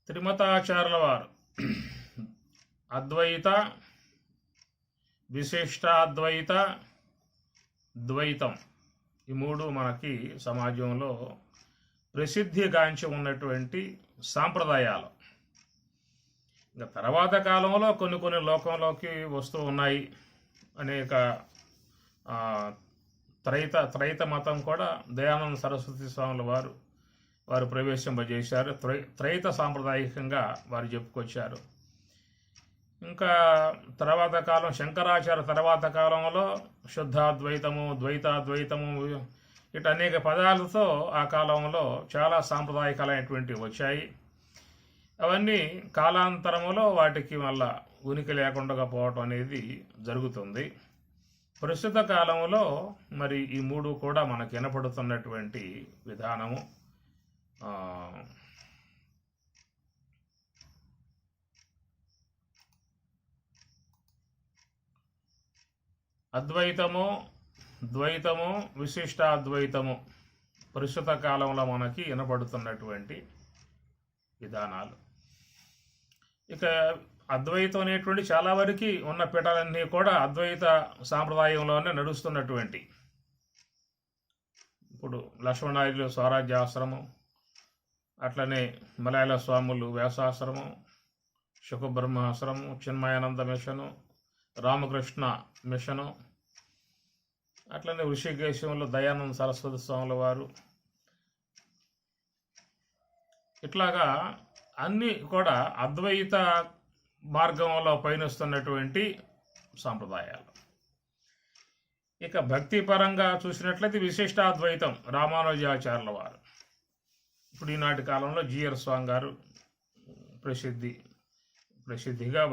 త్రిమతాచార్యుల వారు అద్వైత, విశిష్టాద్వైత, ద్వైతం ఈ మూడు మనకి సమాజంలో ప్రసిద్ధిగాంచి ఉన్నటువంటి సాంప్రదాయాలు. ఇంకా తర్వాత కాలంలో కొన్ని లోకంలోకి వస్తూ ఉన్నాయి. అనేక త్రైత మతం కూడా దయానంద సరస్వతి స్వాముల వారు ప్రవేశింపజేశారు. త్రైత సాంప్రదాయకంగా వారు చెప్పుకొచ్చారు. ఇంకా తర్వాత కాలం శంకరాచార్య తర్వాత కాలంలో శుద్ధాద్వైతము, ద్వైతాద్వైతము ఇటు అనేక పదాలతో ఆ కాలంలో చాలా సాంప్రదాయకాలైనటువంటివి వచ్చాయి. అవన్నీ కాలాంతరములో వాటికి మళ్ళా ఉనికి లేకుండా పోవటం అనేది జరుగుతుంది. ప్రస్తుత కాలంలో మరి ఈ మూడు కూడా మనకు వినపడుతున్నటువంటి విధానము అద్వైతము, ద్వైతము, విశిష్టాద్వైతము ప్రస్తుత కాలంలో మనకి వినపడుతున్నటువంటి విధానాలు. ఇక అద్వైతం అనేటువంటి చాలా వరకు ఉన్న పీఠాలన్నీ కూడా అద్వైత సాంప్రదాయంలోనే నడుస్తున్నటువంటి. ఇప్పుడు లక్ష్మణార్యులు స్వరాజ్యాశ్రమం, అట్లనే మలయాళ స్వాములు వ్యాసాశ్రమం, శుకబ్రహ్మాశ్రమం, చిన్మయానంద మిషను, రామకృష్ణ మిషను, అట్లనే ఋషికేశంలో దయానంద సరస్వతి స్వాముల వారు, ఇట్లాగా అన్నీ కూడా అద్వైత మార్గంలో పయనిస్తున్నటువంటి సాంప్రదాయాలు. ఇక భక్తి పరంగా చూసినట్లయితే విశిష్టాద్వైతం రామానుజాచార్యుల వారు. ఇప్పుడు ఈనాటి కాలంలో జిఆర్ స్వామి గారు ప్రసిద్ధిగా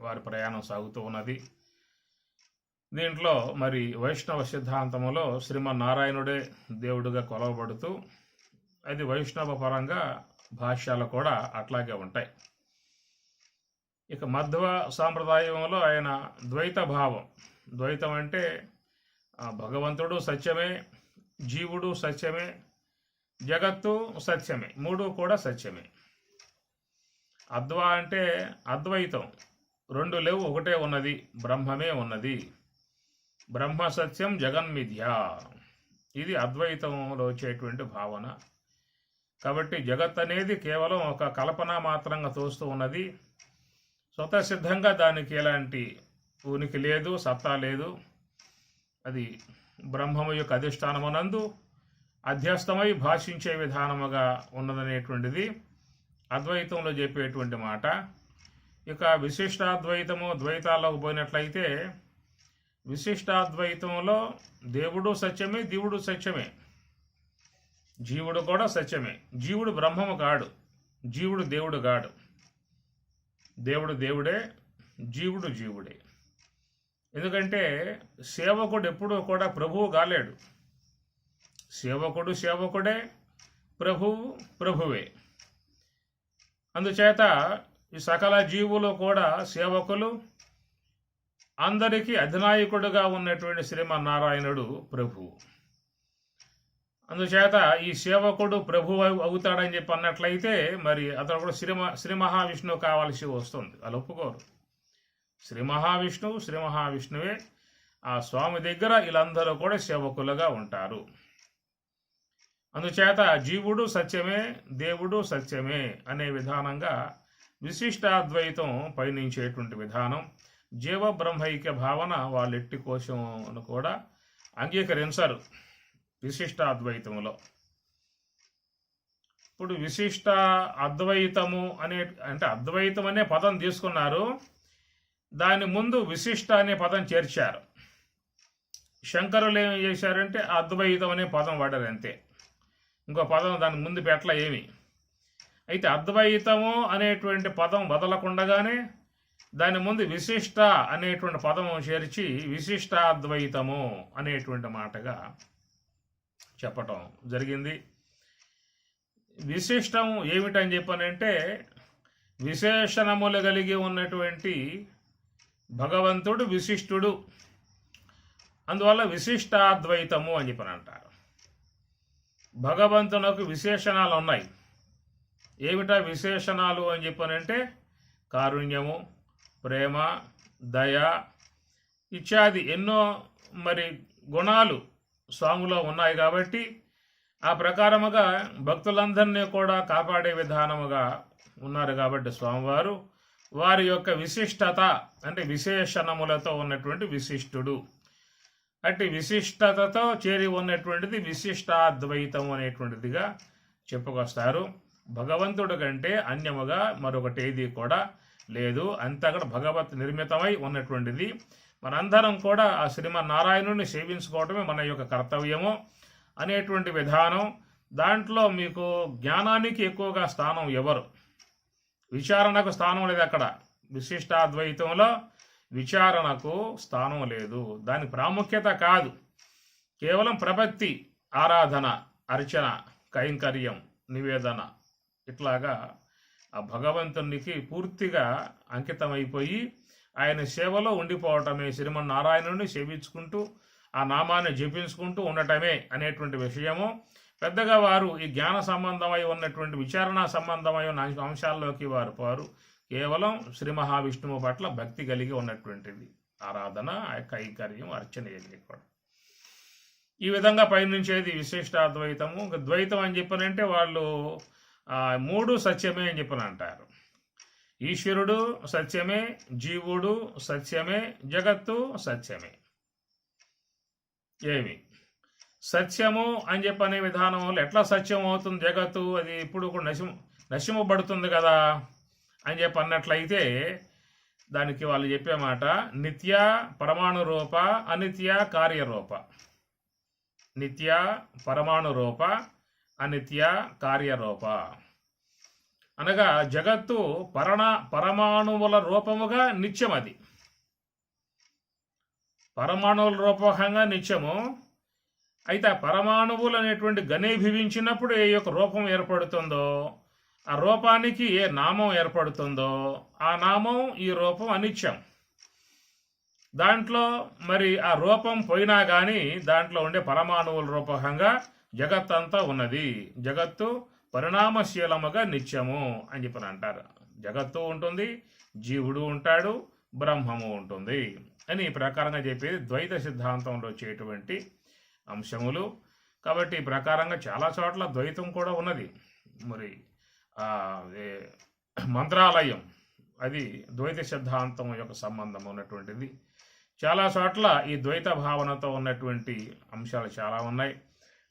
వారి ప్రయాణం సాగుతూ ఉన్నది. దీంట్లో మరి వైష్ణవ సిద్ధాంతంలో శ్రీమన్నారాయణుడే దేవుడిగా కొలవబడుతూ అది వైష్ణవ పరంగా భాష్యాలు కూడా అట్లాగే ఉంటాయి. ఇక మధ్వ సాంప్రదాయంలో ఆయన ద్వైత భావం. ద్వైతం అంటే భగవంతుడు సత్యమే, జీవుడు సత్యమే, జగత్తు సత్యమే, మూడు కూడా సత్యమే. అద్వా అంటే అద్వైతం, రెండు లేవు, ఒకటే ఉన్నది, బ్రహ్మమే ఉన్నది, బ్రహ్మ సత్యం జగన్మిథ్య. ఇది అద్వైతంలో వచ్చేటువంటి భావన. కాబట్టి జగత్ అనేది కేవలం ఒక కల్పన మాత్రంగా తోస్తూ ఉన్నది. స్వతసిద్ధంగా దానికి ఎలాంటి ఉనికి లేదు, సత్తా లేదు. అది బ్రహ్మము యొక్క అధిష్టానమునందు అధ్యస్థమై భాషించే విధానముగా ఉన్నదనేటువంటిది అద్వైతంలో చెప్పేటువంటి మాట. ఇక విశిష్టాద్వైతము, ద్వైతాల్లోకి పోయినట్లయితే విశిష్టాద్వైతంలో దేవుడు సత్యమే, జీవుడు సత్యమే, జీవుడు కూడా సత్యమే. జీవుడు బ్రహ్మము కాడు, జీవుడు దేవుడు కాడు. దేవుడు దేవుడే, జీవుడు జీవుడే. ఎందుకంటే సేవకుడు ఎప్పుడూ కూడా ప్రభువు కాలేడు. సేవకుడు సేవకుడే, ప్రభువు ప్రభువే. అందుచేత ఈ సకల జీవులు కూడా సేవకులు. అందరికీ అధినాయకుడుగా ఉన్నటువంటి శ్రీమన్నారాయణుడు ప్రభువు. అందుచేత ఈ సేవకుడు ప్రభువు అవుతాడని చెప్పి అన్నట్లయితే మరి అతను కూడా శ్రీ మహావిష్ణువు కావాల్సి వస్తుంది. వాళ్ళు ఒప్పుకోరు. శ్రీ మహావిష్ణువే ఆ స్వామి దగ్గర వీళ్ళందరూ కూడా సేవకులుగా ఉంటారు. అందుచేత జీవుడు సత్యమే, దేవుడు సత్యమే అనే విధానంగా విశిష్టాద్వైతం పయనించేటువంటి విధానం. జీవ బ్రహ్మైక్య భావన వాళ్ళు ఎట్టి కోశమును కూడా అంగీకరించరు విశిష్టాద్వైతములో. ఇప్పుడు విశిష్ట అద్వైతము అంటే అద్వైతం అనే పదం తీసుకున్నారు, దాని ముందు విశిష్ట అనే పదం చేర్చారు. శంకరులు ఏమి చేశారంటే అద్వైతం అనే పదం వాడారు అంతే, ఇంకో పదం దాని ముందు పెట్టల ఏమి. అయితే అద్వైతము అనేటువంటి పదం వదలకుండగానే దాని ముందు విశిష్ట అనేటువంటి పదము చేర్చి విశిష్టాద్వైతము అనేటువంటి మాటగా చెప్పటం జరిగింది. విశిష్టం ఏమిటని చెప్పనంటే విశేషణములు కలిగి ఉన్నటువంటి భగవంతుడు విశిష్టుడు, అందువల్ల విశిష్టాద్వైతము అని చెప్పని అంటారు. భగవంతునకు విశేషణాలు ఉన్నాయి. ఏమిటా విశేషణాలు అని చెప్పనంటే కారుణ్యము, ప్రేమ, దయ ఇత్యాది ఎన్నో మరి గుణాలు స్వామిలో ఉన్నాయి కాబట్టి ఆ ప్రకారముగా భక్తులందరినీ కూడా కాపాడే విధానముగా ఉన్నారు కాబట్టి స్వామివారు వారి యొక్క విశిష్టత అంటే విశేషణములతో ఉన్నటువంటి విశిష్టుడు. అట్టి విశిష్టతతో చేరి ఉన్నటువంటిది విశిష్టాద్వైతం అనేటువంటిదిగా చెప్పుకొస్తారు. భగవంతుడి కంటే అన్యముగా మరొకటేది కూడా లేదు, అంతా కూడా భగవత్ నిర్మితమై ఉన్నటువంటిది. మనందరం కూడా ఆ శ్రీమన్నారాయణుని సేవించుకోవటమే మన యొక్క కర్తవ్యము అనేటువంటి విధానం. దాంట్లో మీకు జ్ఞానానికి ఎక్కువగా స్థానం ఎవరు, విచారణకు స్థానం లేదు. అక్కడ విశిష్టాద్వైతంలో విచారణకు స్థానం లేదు, దాని ప్రాముఖ్యత కాదు. కేవలం ప్రపత్తి, ఆరాధన, అర్చన, కైంకర్యం, నివేదన ఇట్లాగా ఆ భగవంతునికి పూర్తిగా అంకితమైపోయి ఆయన సేవలో ఉండిపోవటమే, శ్రీమన్నారాయణుడిని సేవించుకుంటూ ఆ నామాన్ని జపించుకుంటూ ఉండటమే అనేటువంటి విషయము. పెద్దగా వారు ఈ జ్ఞాన సంబంధమై ఉన్నటువంటి విచారణ సంబంధమై ఉన్న అంశాల్లోకి వారు పోరు. కేవలం శ్రీ మహావిష్ణువు పట్ల భక్తి కలిగి ఉన్నటువంటిది ఆరాధన, కైంకర్యం, అర్చన ఇవన్నీ కూడా. ఈ విధంగా పయనించేది విశిష్టాద్వైతము. ద్వైతం అని చెప్పనంటే వాళ్ళు మూడు సత్యమే అని చెప్పని అంటారు. ఈశ్వరుడు సత్యమే, జీవుడు సత్యమే, జగత్తు సత్యమే. ఏమి సత్యము అని చెప్పనే విధానంలో ఎట్లా సత్యం అవుతుంది జగత్తు? అది ఇప్పుడు కూడా నశింపబడుతుంది కదా అని చెప్పి అన్నట్లయితే దానికి వాళ్ళు చెప్పే మాట నిత్య పరమాణు రూప, అనిత్య కార్యరూప. నిత్య పరమాణు రూప, అనిత్య కార్యరూప అనగా జగత్తు పరమాణువుల రూపముగా నిత్యం, అది పరమాణువుల రూపకంగా నిత్యము. అయితే ఆ పరమాణువులు అనేటువంటి ఘనీభవించినప్పుడు ఏ యొక్క రూపం ఏర్పడుతుందో, ఆ రూపానికి ఏ నామం ఏర్పడుతుందో ఆ నామం ఈ రూపం అనిత్యం. దాంట్లో మరి ఆ రూపం పోయినా కానీ దాంట్లో ఉండే పరమాణువుల రూపకంగా జగత్ అంతా ఉన్నది. జగత్తు పరిణామశీలముగా నిత్యము అని చెప్పని అంటారు. జగత్తు ఉంటుంది, జీవుడు ఉంటాడు, బ్రహ్మము ఉంటుంది అని ఈ ప్రకారంగా చెప్పేది ద్వైత సిద్ధాంతంలో వచ్చేటువంటి అంశములు. కాబట్టి ఈ ప్రకారంగా చాలా చోట్ల ద్వైతం కూడా ఉన్నది. మరి మంత్రాలయం అది ద్వైత సిద్ధాంతం యొక్క సంబంధం ఉన్నటువంటిది. చాలా చోట్ల ఈ ద్వైత భావనతో ఉన్నటువంటి అంశాలు చాలా ఉన్నాయి.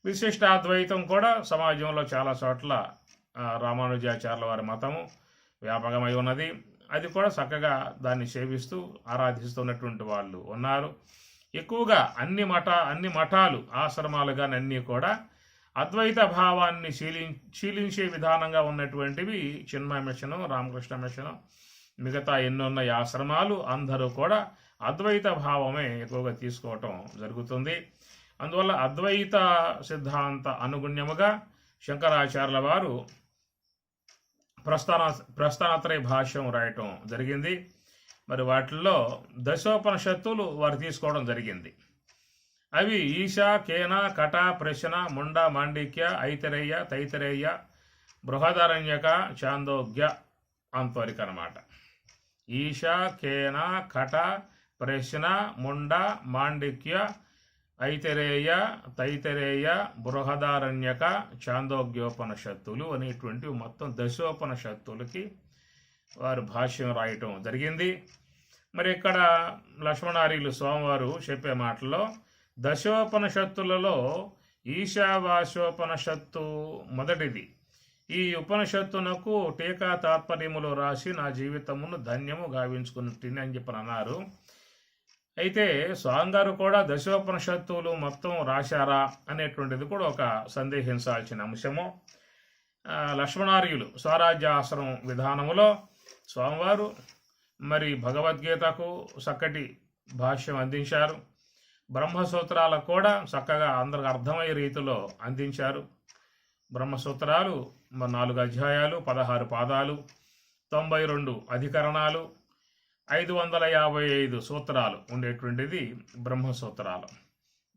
విశిష్టాద్వైతం కూడా సమాజంలో చాలా చోట్ల రామానుజాచార్యుల వారి మతము వ్యాపకమై ఉన్నది. అది కూడా చక్కగా దాన్ని సేవిస్తూ ఆరాధిస్తున్నటువంటి వాళ్ళు ఉన్నారు. ఎక్కువగా అన్ని మఠాలు, ఆశ్రమాలు కానీ అన్నీ కూడా అద్వైత భావాన్ని శీలించే విధానంగా ఉన్నటువంటివి చిన్మయ మిషను, రామకృష్ణ మిషను, మిగతా ఎన్నున్న ఆశ్రమాలు అందరూ కూడా అద్వైత భావమే ఎక్కువగా తీసుకోవటం జరుగుతుంది. అందువల్ల అద్వైత సిద్ధాంత అనుగుణ్యముగా శంకరాచార్యుల వారు ప్రస్థానత్రయ భాష్యం రాయటం జరిగింది. మరి వాటిల్లో దశోపనిషత్తులు వారు తీసుకోవడం జరిగింది. అవి ఈశ, కేన, కట, ప్రశ్న, ముండ, మాండిక్య, ఐతరేయ, తైతరేయ, బృహదారణ్యక, చాందోగ్య అంతవరకు అన్నమాట. ఈశ, కేన, కట, ప్రశ్న, ముండ, మాండిక్య, ఐతరేయ, తైతరేయ, బృహదారణ్యక, చాందోగ్యోపనిషత్తులు అనేటువంటి మొత్తం దశోపనిషత్తులకి వారు భాష్యం రాయటం జరిగింది. మరి ఇక్కడ లక్ష్మణార్యులు స్వామివారు చెప్పే మాటల్లో దశోపనిషత్తులలో ఈశావాస్యోపనిషత్తు మొదటిది. ఈ ఉపనిషత్తునకు టీకా తాత్పర్యములు రాసి నా జీవితమును ధన్యము గావించుకున్నట్టు అని చెప్పని అన్నారు. అయితే స్వామిగారు కూడా దశోపనిషత్తులు మొత్తం రాశారా అనేటువంటిది కూడా ఒక సందేహించాల్సిన అంశము. లక్ష్మణార్యులు స్వరాజ్యాశ్రమం విధానములో స్వామివారు మరి భగవద్గీతకు చక్కటి భాష్యం అందించారు. బ్రహ్మసూత్రాలకు కూడా చక్కగా అందరికి అర్థమయ్యే రీతిలో అందించారు. బ్రహ్మసూత్రాలు 4 అధ్యాయాలు, 16 పాదాలు, 92 అధికరణాలు, 555 సూత్రాలు ఉండేటువంటిది బ్రహ్మసూత్రాలు.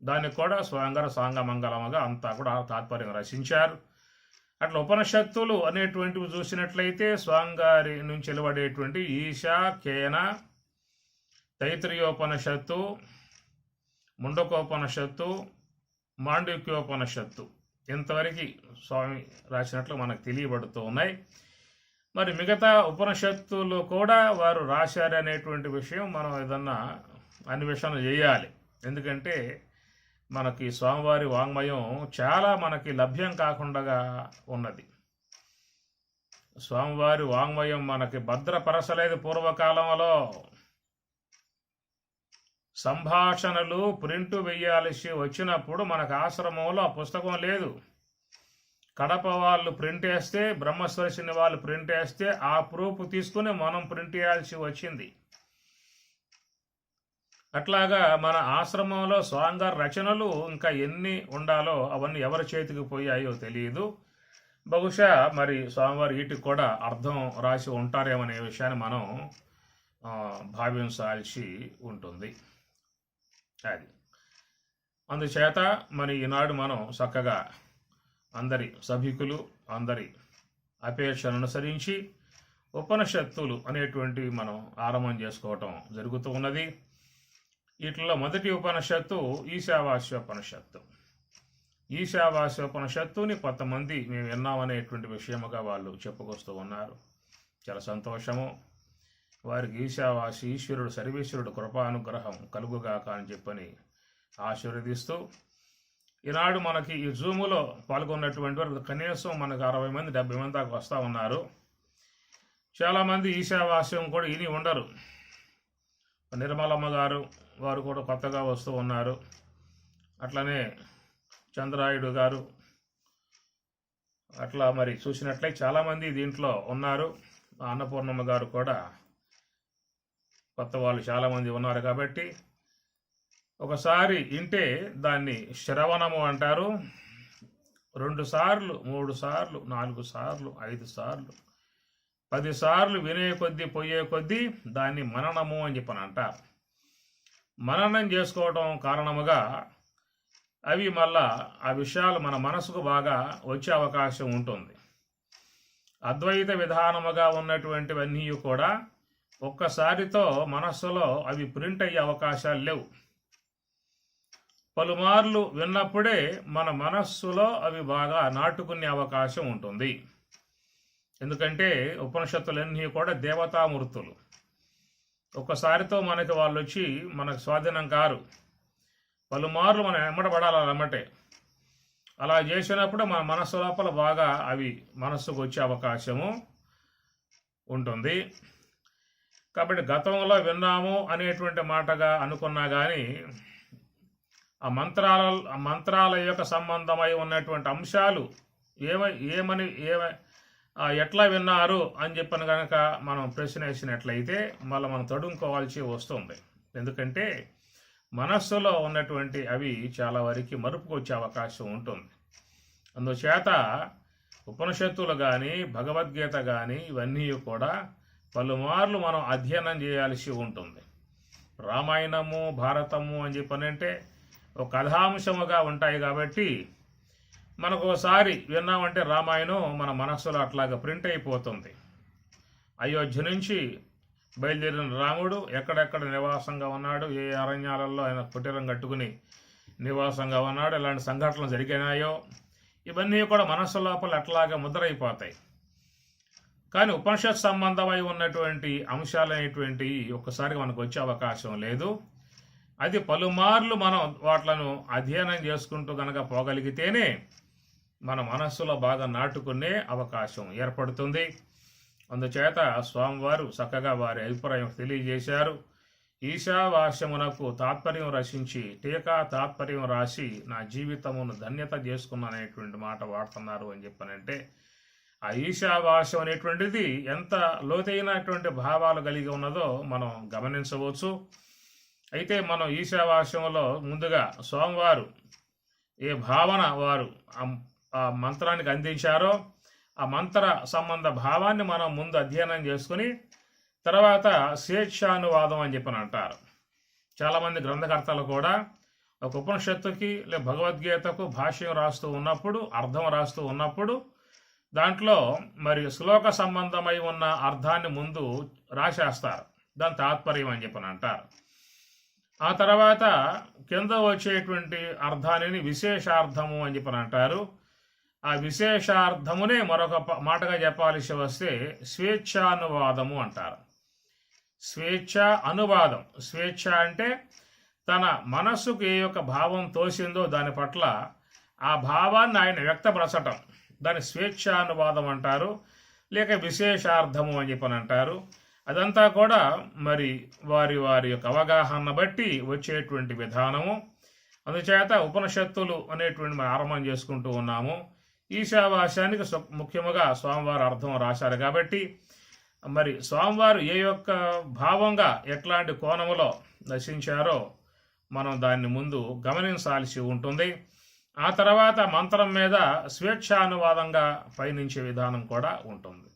దానికి కూడా స్వయంగా సాంగమంగళముగా అంతా కూడా తాత్పర్యం రచించారు. అట్లా ఉపనిషత్తులు అనేటువంటివి చూసినట్లయితే స్వాంగారి నుంచి వెలువడేటువంటి ఈశా, కేన, తైత్రీయోపనిషత్తు, ముండకోపనిషత్తు, మాండూక్యోపనిషత్తు ఇంతవరకు స్వామి రాసినట్లు మనకు తెలియబడుతూ ఉన్నాయి. మరి మిగతా ఉపనిషత్తులు కూడా వారు రాశారనేటువంటి విషయం మనం ఏదన్నా అన్వేషణ చేయాలి. ఎందుకంటే మనకి స్వామివారి వాంగ్మయం చాలా మనకి లభ్యం కాకుండా ఉన్నది. స్వామివారి వాంగ్మయం మనకి భద్రపరచలేదు. పూర్వకాలంలో సంభాషణలు ప్రింటు వేయాల్సి వచ్చినప్పుడు మనకు ఆశ్రమంలో ఆ పుస్తకం లేదు. కడప వాళ్ళు ప్రింట్ వేస్తే, బ్రహ్మస్వరసిని వాళ్ళు ప్రింట్ వేస్తే ఆ ప్రూఫ్ తీసుకుని మనం ప్రింట్ చేయాల్సి వచ్చింది. అట్లాగా మన ఆశ్రమంలో స్వామివారి రచనలు ఇంకా ఎన్ని ఉండాలో అవన్నీ ఎవరి చేతికి పోయాయో తెలియదు. బహుశా మరి స్వామివారి వీటికి కూడా అర్థం రాసి ఉంటారేమనే విషయాన్ని మనం భావించాల్సి ఉంటుంది. అది అందుచేత మరి ఈనాడు మనం చక్కగా అందరి సభికులు అందరి అపేక్షను అనుసరించి ఉపనిషత్తులు అనేటువంటివి మనం ఆరంభం చేసుకోవటం జరుగుతూ ఉన్నది. వీటిలో మొదటి ఉపనిషత్తు ఈశావాస్యోపనిషత్తు. ఈశావాస్యోపనిషత్తుని కొంతమంది మేము విన్నామనేటువంటి విషయముగా వాళ్ళు చెప్పుకొస్తూ ఉన్నారు. చాలా సంతోషము. వారికి ఈశావాసి ఈశ్వరుడు సర్వేశ్వరుడు కృపానుగ్రహం కలుగుగాక అని చెప్పని ఆశీర్వదిస్తూ, ఈనాడు మనకి ఈ జూములో పాల్గొన్నటువంటి వారు కనీసం మనకు 60 మంది 70 మంది దాకా వస్తూ ఉన్నారు. చాలామంది ఈశావాస్యం కూడా ఇని ఉండరు. నిర్మలమ్మ గారు వారు కూడా కొత్తగా వస్తూ ఉన్నారు. అట్లనే చంద్రాయుడు గారు అట్లా మరి చూసినట్లయితే చాలామంది దీంట్లో ఉన్నారు. అన్నపూర్ణమ్మ గారు కూడా కొత్త వాళ్ళు చాలామంది ఉన్నారు. కాబట్టి ఒకసారి వింటే దాన్ని శ్రవణము అంటారు. 2 సార్లు 3 సార్లు 4 సార్లు 5 సార్లు 10 సార్లు వినే కొద్దీ పోయే కొద్దీ దాన్ని మననము అని చెప్పని అంటారు. మననం చేసుకోవడం కారణముగా అవి మళ్ళా ఆ విషయాలు మన మనసుకు బాగా వచ్చే అవకాశం ఉంటుంది. అద్వైత విధానముగా ఉన్నటువంటివన్నీ కూడా ఒక్కసారితో మనస్సులో అవి ప్రింట్ అయ్యే అవకాశాలు లేవు. పలుమార్లు విన్నప్పుడే మన మనస్సులో అవి బాగా నాటుకునే అవకాశం ఉంటుంది. ఎందుకంటే ఉపనిషత్తులన్నీ కూడా దేవతామూర్తులు. ఒక్కసారితో మనకి వాళ్ళు వచ్చి మనకు స్వాధీనం కారు. పలుమార్లు మనం ఎమ్మడబడాలన్నమాటే. అలా చేసినప్పుడు మన మనస్సు లోపల బాగా అవి మనస్సుకు వచ్చే అవకాశము ఉంటుంది. కాబట్టి గతంలో విన్నాము అనేటువంటి మాటగా అనుకున్నా కానీ ఆ మంత్రాల యొక్క సంబంధమై ఉన్నటువంటి అంశాలు ఎట్లా విన్నారు అని చెప్పని కనుక మనం ప్రశ్న వేసినట్లయితే మళ్ళీ మనం తడుముకోవాల్సి వస్తుంది. ఎందుకంటే మనస్సులో ఉన్నటువంటి అవి చాలా వరకు మరుపుకొచ్చే అవకాశం ఉంటుంది. అందుచేత ఉపనిషత్తులు కానీ భగవద్గీత కానీ ఇవన్నీ కూడా పలుమార్లు మనం అధ్యయనం చేయాల్సి ఉంటుంది. రామాయణము భారతము అని చెప్పనంటే ఒక కథాంశముగా ఉంటాయి. కాబట్టి మనకు ఒకసారి విన్నామంటే రామాయణం మన మనస్సులో అట్లాగా ప్రింట్ అయిపోతుంది. అయోధ్య నుంచి బయలుదేరిన రాముడు ఎక్కడెక్కడ నివాసంగా ఉన్నాడు, ఏ అరణ్యాలలో ఆయన కుటీరం కట్టుకుని నివాసంగా ఉన్నాడు, ఎలాంటి సంఘటనలు జరిగినాయో ఇవన్నీ కూడా మనస్సు లోపల అట్లాగా ముద్రైపోతాయి. కానీ ఉపనిషత్ సంబంధమై ఉన్నటువంటి అంశాలు అనేటువంటివి ఒక్కసారి మనకు వచ్చే అవకాశం లేదు. అది పలుమార్లు మనం వాట్లను అధ్యయనం చేసుకుంటూ కనుక పోగలిగితేనే మన మనస్సులో బాగా నాటుకునే అవకాశం ఏర్పడుతుంది. అందుచేత స్వామివారు చక్కగా వారి అభిప్రాయం తెలియజేశారు. ఈశావాస్యమునకు తాత్పర్యం రచించి టీకా తాత్పర్యం రాసి నా జీవితమును ధన్యత చేసుకున్నానేటువంటి మాట వాడుతున్నారు అని చెప్పనంటే ఆ ఈశావాస్యం అనేటువంటిది ఎంత లోతైనటువంటి భావాలు కలిగి ఉన్నదో మనం గమనించవచ్చు. అయితే మనం ఈశావాస్యంలో ముందుగా స్వామివారు ఏ భావన వారు ఆ మంత్రానికి అందించారో ఆ మంత్ర సంబంధ భావాన్ని మనం ముందు అధ్యయనం చేసుకుని తర్వాత స్వేచ్ఛానువాదం అని చెప్పని అంటారు. చాలామంది గ్రంథకర్తలు కూడా ఒక ఉపనిషత్తుకి భగవద్గీతకు భాష్యం రాస్తూ ఉన్నప్పుడు అర్థం రాస్తూ ఉన్నప్పుడు దాంట్లో మరి శ్లోక సంబంధమై ఉన్న అర్థాన్ని ముందు రాసేస్తారు. దాని తాత్పర్యం అని చెప్పని అంటారు. ఆ తర్వాత కింద వచ్చేటువంటి అర్థాన్ని విశేషార్థము అని చెప్పని అంటారు. ఆ విశేషార్థమునే మరొక మాటగా చెప్పాల్సి వస్తే స్వేచ్ఛానువాదము అంటారు. స్వేచ్ఛ అనువాదం. స్వేచ్ఛ అంటే తన మనస్సుకు ఏ యొక్క భావం తోసిందో దాని పట్ల ఆ భావాన్ని ఆయన వ్యక్తపరచటం, దాని స్వేచ్ఛానువాదం అంటారు, లేక విశేషార్థము అని చెప్పని అంటారు. అదంతా కూడా మరి వారి వారి యొక్క అవగాహన బట్టి వచ్చేటువంటి విధానము. అందుచేత ఉపనిషత్తులు అనేటువంటి మనం ఆరంభం చేసుకుంటూ ఉన్నాము. ఈశావాస్యానికి ముఖ్యముగా స్వామివారు అర్థం రాశారు కాబట్టి మరి స్వామివారు ఏ యొక్క భావంగా ఎట్లాంటి కోణములో దర్శించారో మనం దాన్ని ముందు గమనించాల్సి ఉంటుంది. ఆ తర్వాత మంత్రం మీద స్వేచ్ఛానువాదంగా పయనించే విధానం కూడా ఉంటుంది.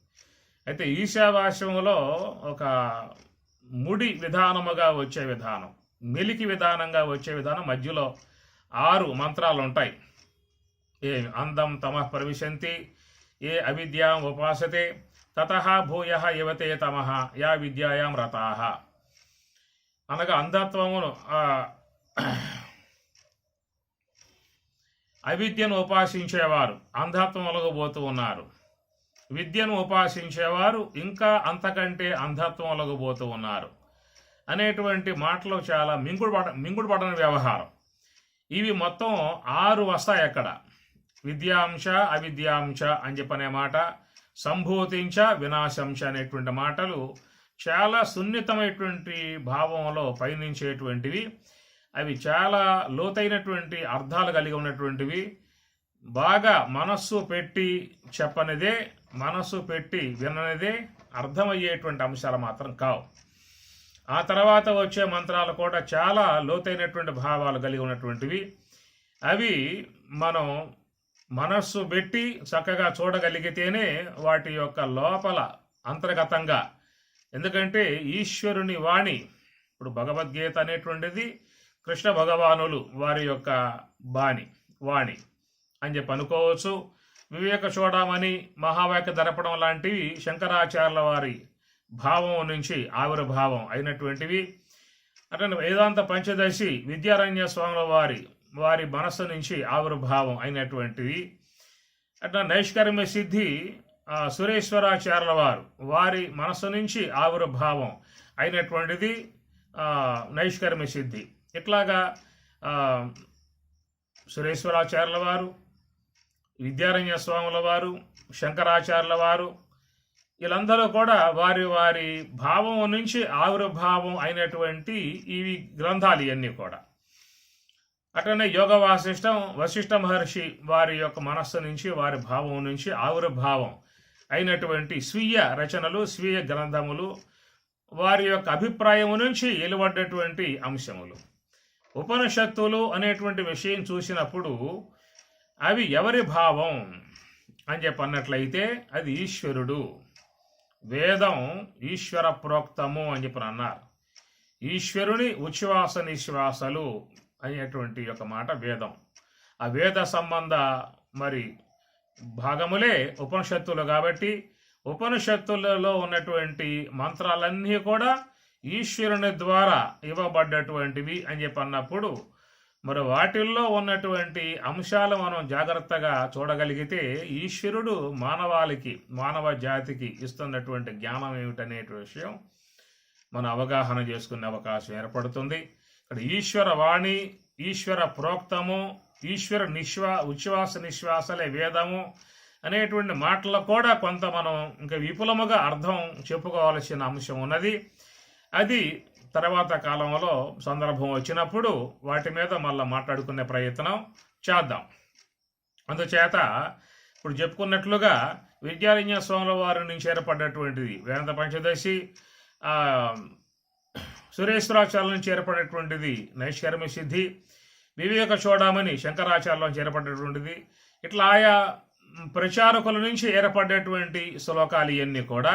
అయితే ఈశావాస్యంలో ఒక ముడి విధానముగా వచ్చే విధానం, మెలికి విధానంగా వచ్చే విధానం మధ్యలో 6 మంత్రాలు ఉంటాయి. ఏ అందం తమః ప్రవిశంతి, ఏ అవిద్యాం ఉపాసతే, తతః భూయః యువతే తమః యా విద్యాయాం రతాః. అనగా అంధత్వమును అవిద్యను ఉపాసించేవారు అంధత్వం ఒలగబోతూ ఉన్నారు. విద్యను ఉపాసించేవారు ఇంకా అంతకంటే అంధత్వం ఒలగబోతూ ఉన్నారు అనేటువంటి మాటలు చాలా మింగుడు పడని వ్యవహారం. ఇవి మొత్తం 6 వస్తాయి అక్కడ. విద్యాంశ అవిద్యాంశ అని చెప్పనే మాట, సంభూతించ వినాశంశ అనేటువంటి మాటలు చాలా సున్నితమైనటువంటి భావంలో పయనించేటువంటివి. అవి చాలా లోతైనటువంటి అర్థాలు కలిగి ఉన్నటువంటివి. బాగా మనస్సు పెట్టి చెప్పనిదే, మనస్సు పెట్టి విననిదే అర్థమయ్యేటువంటి అంశాలు మాత్రం కావు. ఆ తర్వాత వచ్చే మంత్రాలు కూడా చాలా లోతైనటువంటి భావాలు కలిగి ఉన్నటువంటివి. అవి మనం మనస్సు పెట్టి చక్కగా చూడగలిగితేనే వాటి యొక్క లోపల అంతర్గతంగా, ఎందుకంటే ఈశ్వరుని వాణి, ఇప్పుడు భగవద్గీత అనేటువంటిది కృష్ణ భగవానులు వారి యొక్క వాణి అని చెప్పి అనుకోవచ్చు. వివేక చూడమని, మహావాక్య దర్పణం లాంటివి శంకరాచార్యుల వారి భావం నుంచి ఆవిర్భావం అయినటువంటివి. అట్లా వేదాంత పంచదశి విద్యారణ్య స్వాముల వారి మనస్సు నుంచి ఆవిర్భావం అయినటువంటివి. అట్లా నైష్కర్మ్య సిద్ధి సురేశ్వరాచార్యుల వారి మనస్సు నుంచి ఆవిర్భావం అయినటువంటిది నైష్కర్మ్య సిద్ధి. ఇట్లాగా సురేశ్వరాచార్యుల వారు, విద్యారణ్య స్వాముల వారు, శంకరాచార్యుల వారు, వీళ్ళందరూ కూడా వారి వారి భావం నుంచి ఆవిర్భావం అయినటువంటి ఇవి గ్రంథాలు ఇవన్నీ కూడా. అట్లనే యోగ వశిష్ఠ మహర్షి వారి యొక్క మనస్సు నుంచి, వారి భావం నుంచి ఆవిర్భావం అయినటువంటి స్వీయ రచనలు, స్వీయ గ్రంథములు, వారి యొక్క అభిప్రాయము నుంచి వెలువడ్డటువంటి అంశములు. ఉపనిషత్తులు అనేటువంటి విషయం చూసినప్పుడు అవి ఎవరి భావం అని చెప్పన్నట్లయితే అది ఈశ్వరుడు. వేదం ఈశ్వర ప్రోక్తము అని చెప్పి అన్నారు. ఈశ్వరుని ఉచ్ఛ్వాస నిశ్వాసలు అనేటువంటి ఒక మాట వేదం. ఆ వేద సంబంధ మరి భాగములే ఉపనిషత్తులు కాబట్టి ఉపనిషత్తులలో ఉన్నటువంటి మంత్రాలన్నీ కూడా ఈశ్వరుని ద్వారా ఇవ్వబడ్డటువంటివి అని చెప్పి అన్నప్పుడు మరి వాటిల్లో ఉన్నటువంటి అంశాలు మనం జాగ్రత్తగా చూడగలిగితే ఈశ్వరుడు మానవ జాతికి ఇస్తున్నటువంటి జ్ఞానం ఏమిటనే విషయం మనం అవగాహన చేసుకునే అవకాశం ఏర్పడుతుంది. ఇక్కడ ఈశ్వర వాణి, ఈశ్వర ప్రోక్తము, ఈశ్వర ఉచ్ఛ్వాస నిశ్వాసలే వేదము అనేటువంటి మాటలు కూడా కొంత మనం ఇంకా విపులముగా అర్థం చెప్పుకోవాల్సిన అంశం ఉన్నది. అది తర్వాత కాలంలో సందర్భం వచ్చినప్పుడు వాటి మీద మళ్ళీ మాట్లాడుకునే ప్రయత్నం చేద్దాం. అందుచేత ఇప్పుడు చెప్పుకున్నట్లుగా విద్యారణ్య స్వాముల వారి నుంచి ఏర్పడినటువంటిది వేదాంత పంచదశి, సురేశ్వరాచార్యుల నుంచి ఏర్పడినటువంటిది నైష్కర్మ్య సిద్ధి, వివేక చూడమని శంకరాచార్యుల నుంచి ఏర్పడినటువంటిది, ఇట్లా ఆయా ప్రచారకుల నుంచి ఏర్పడేటువంటి శ్లోకాలు ఇవన్నీ కూడా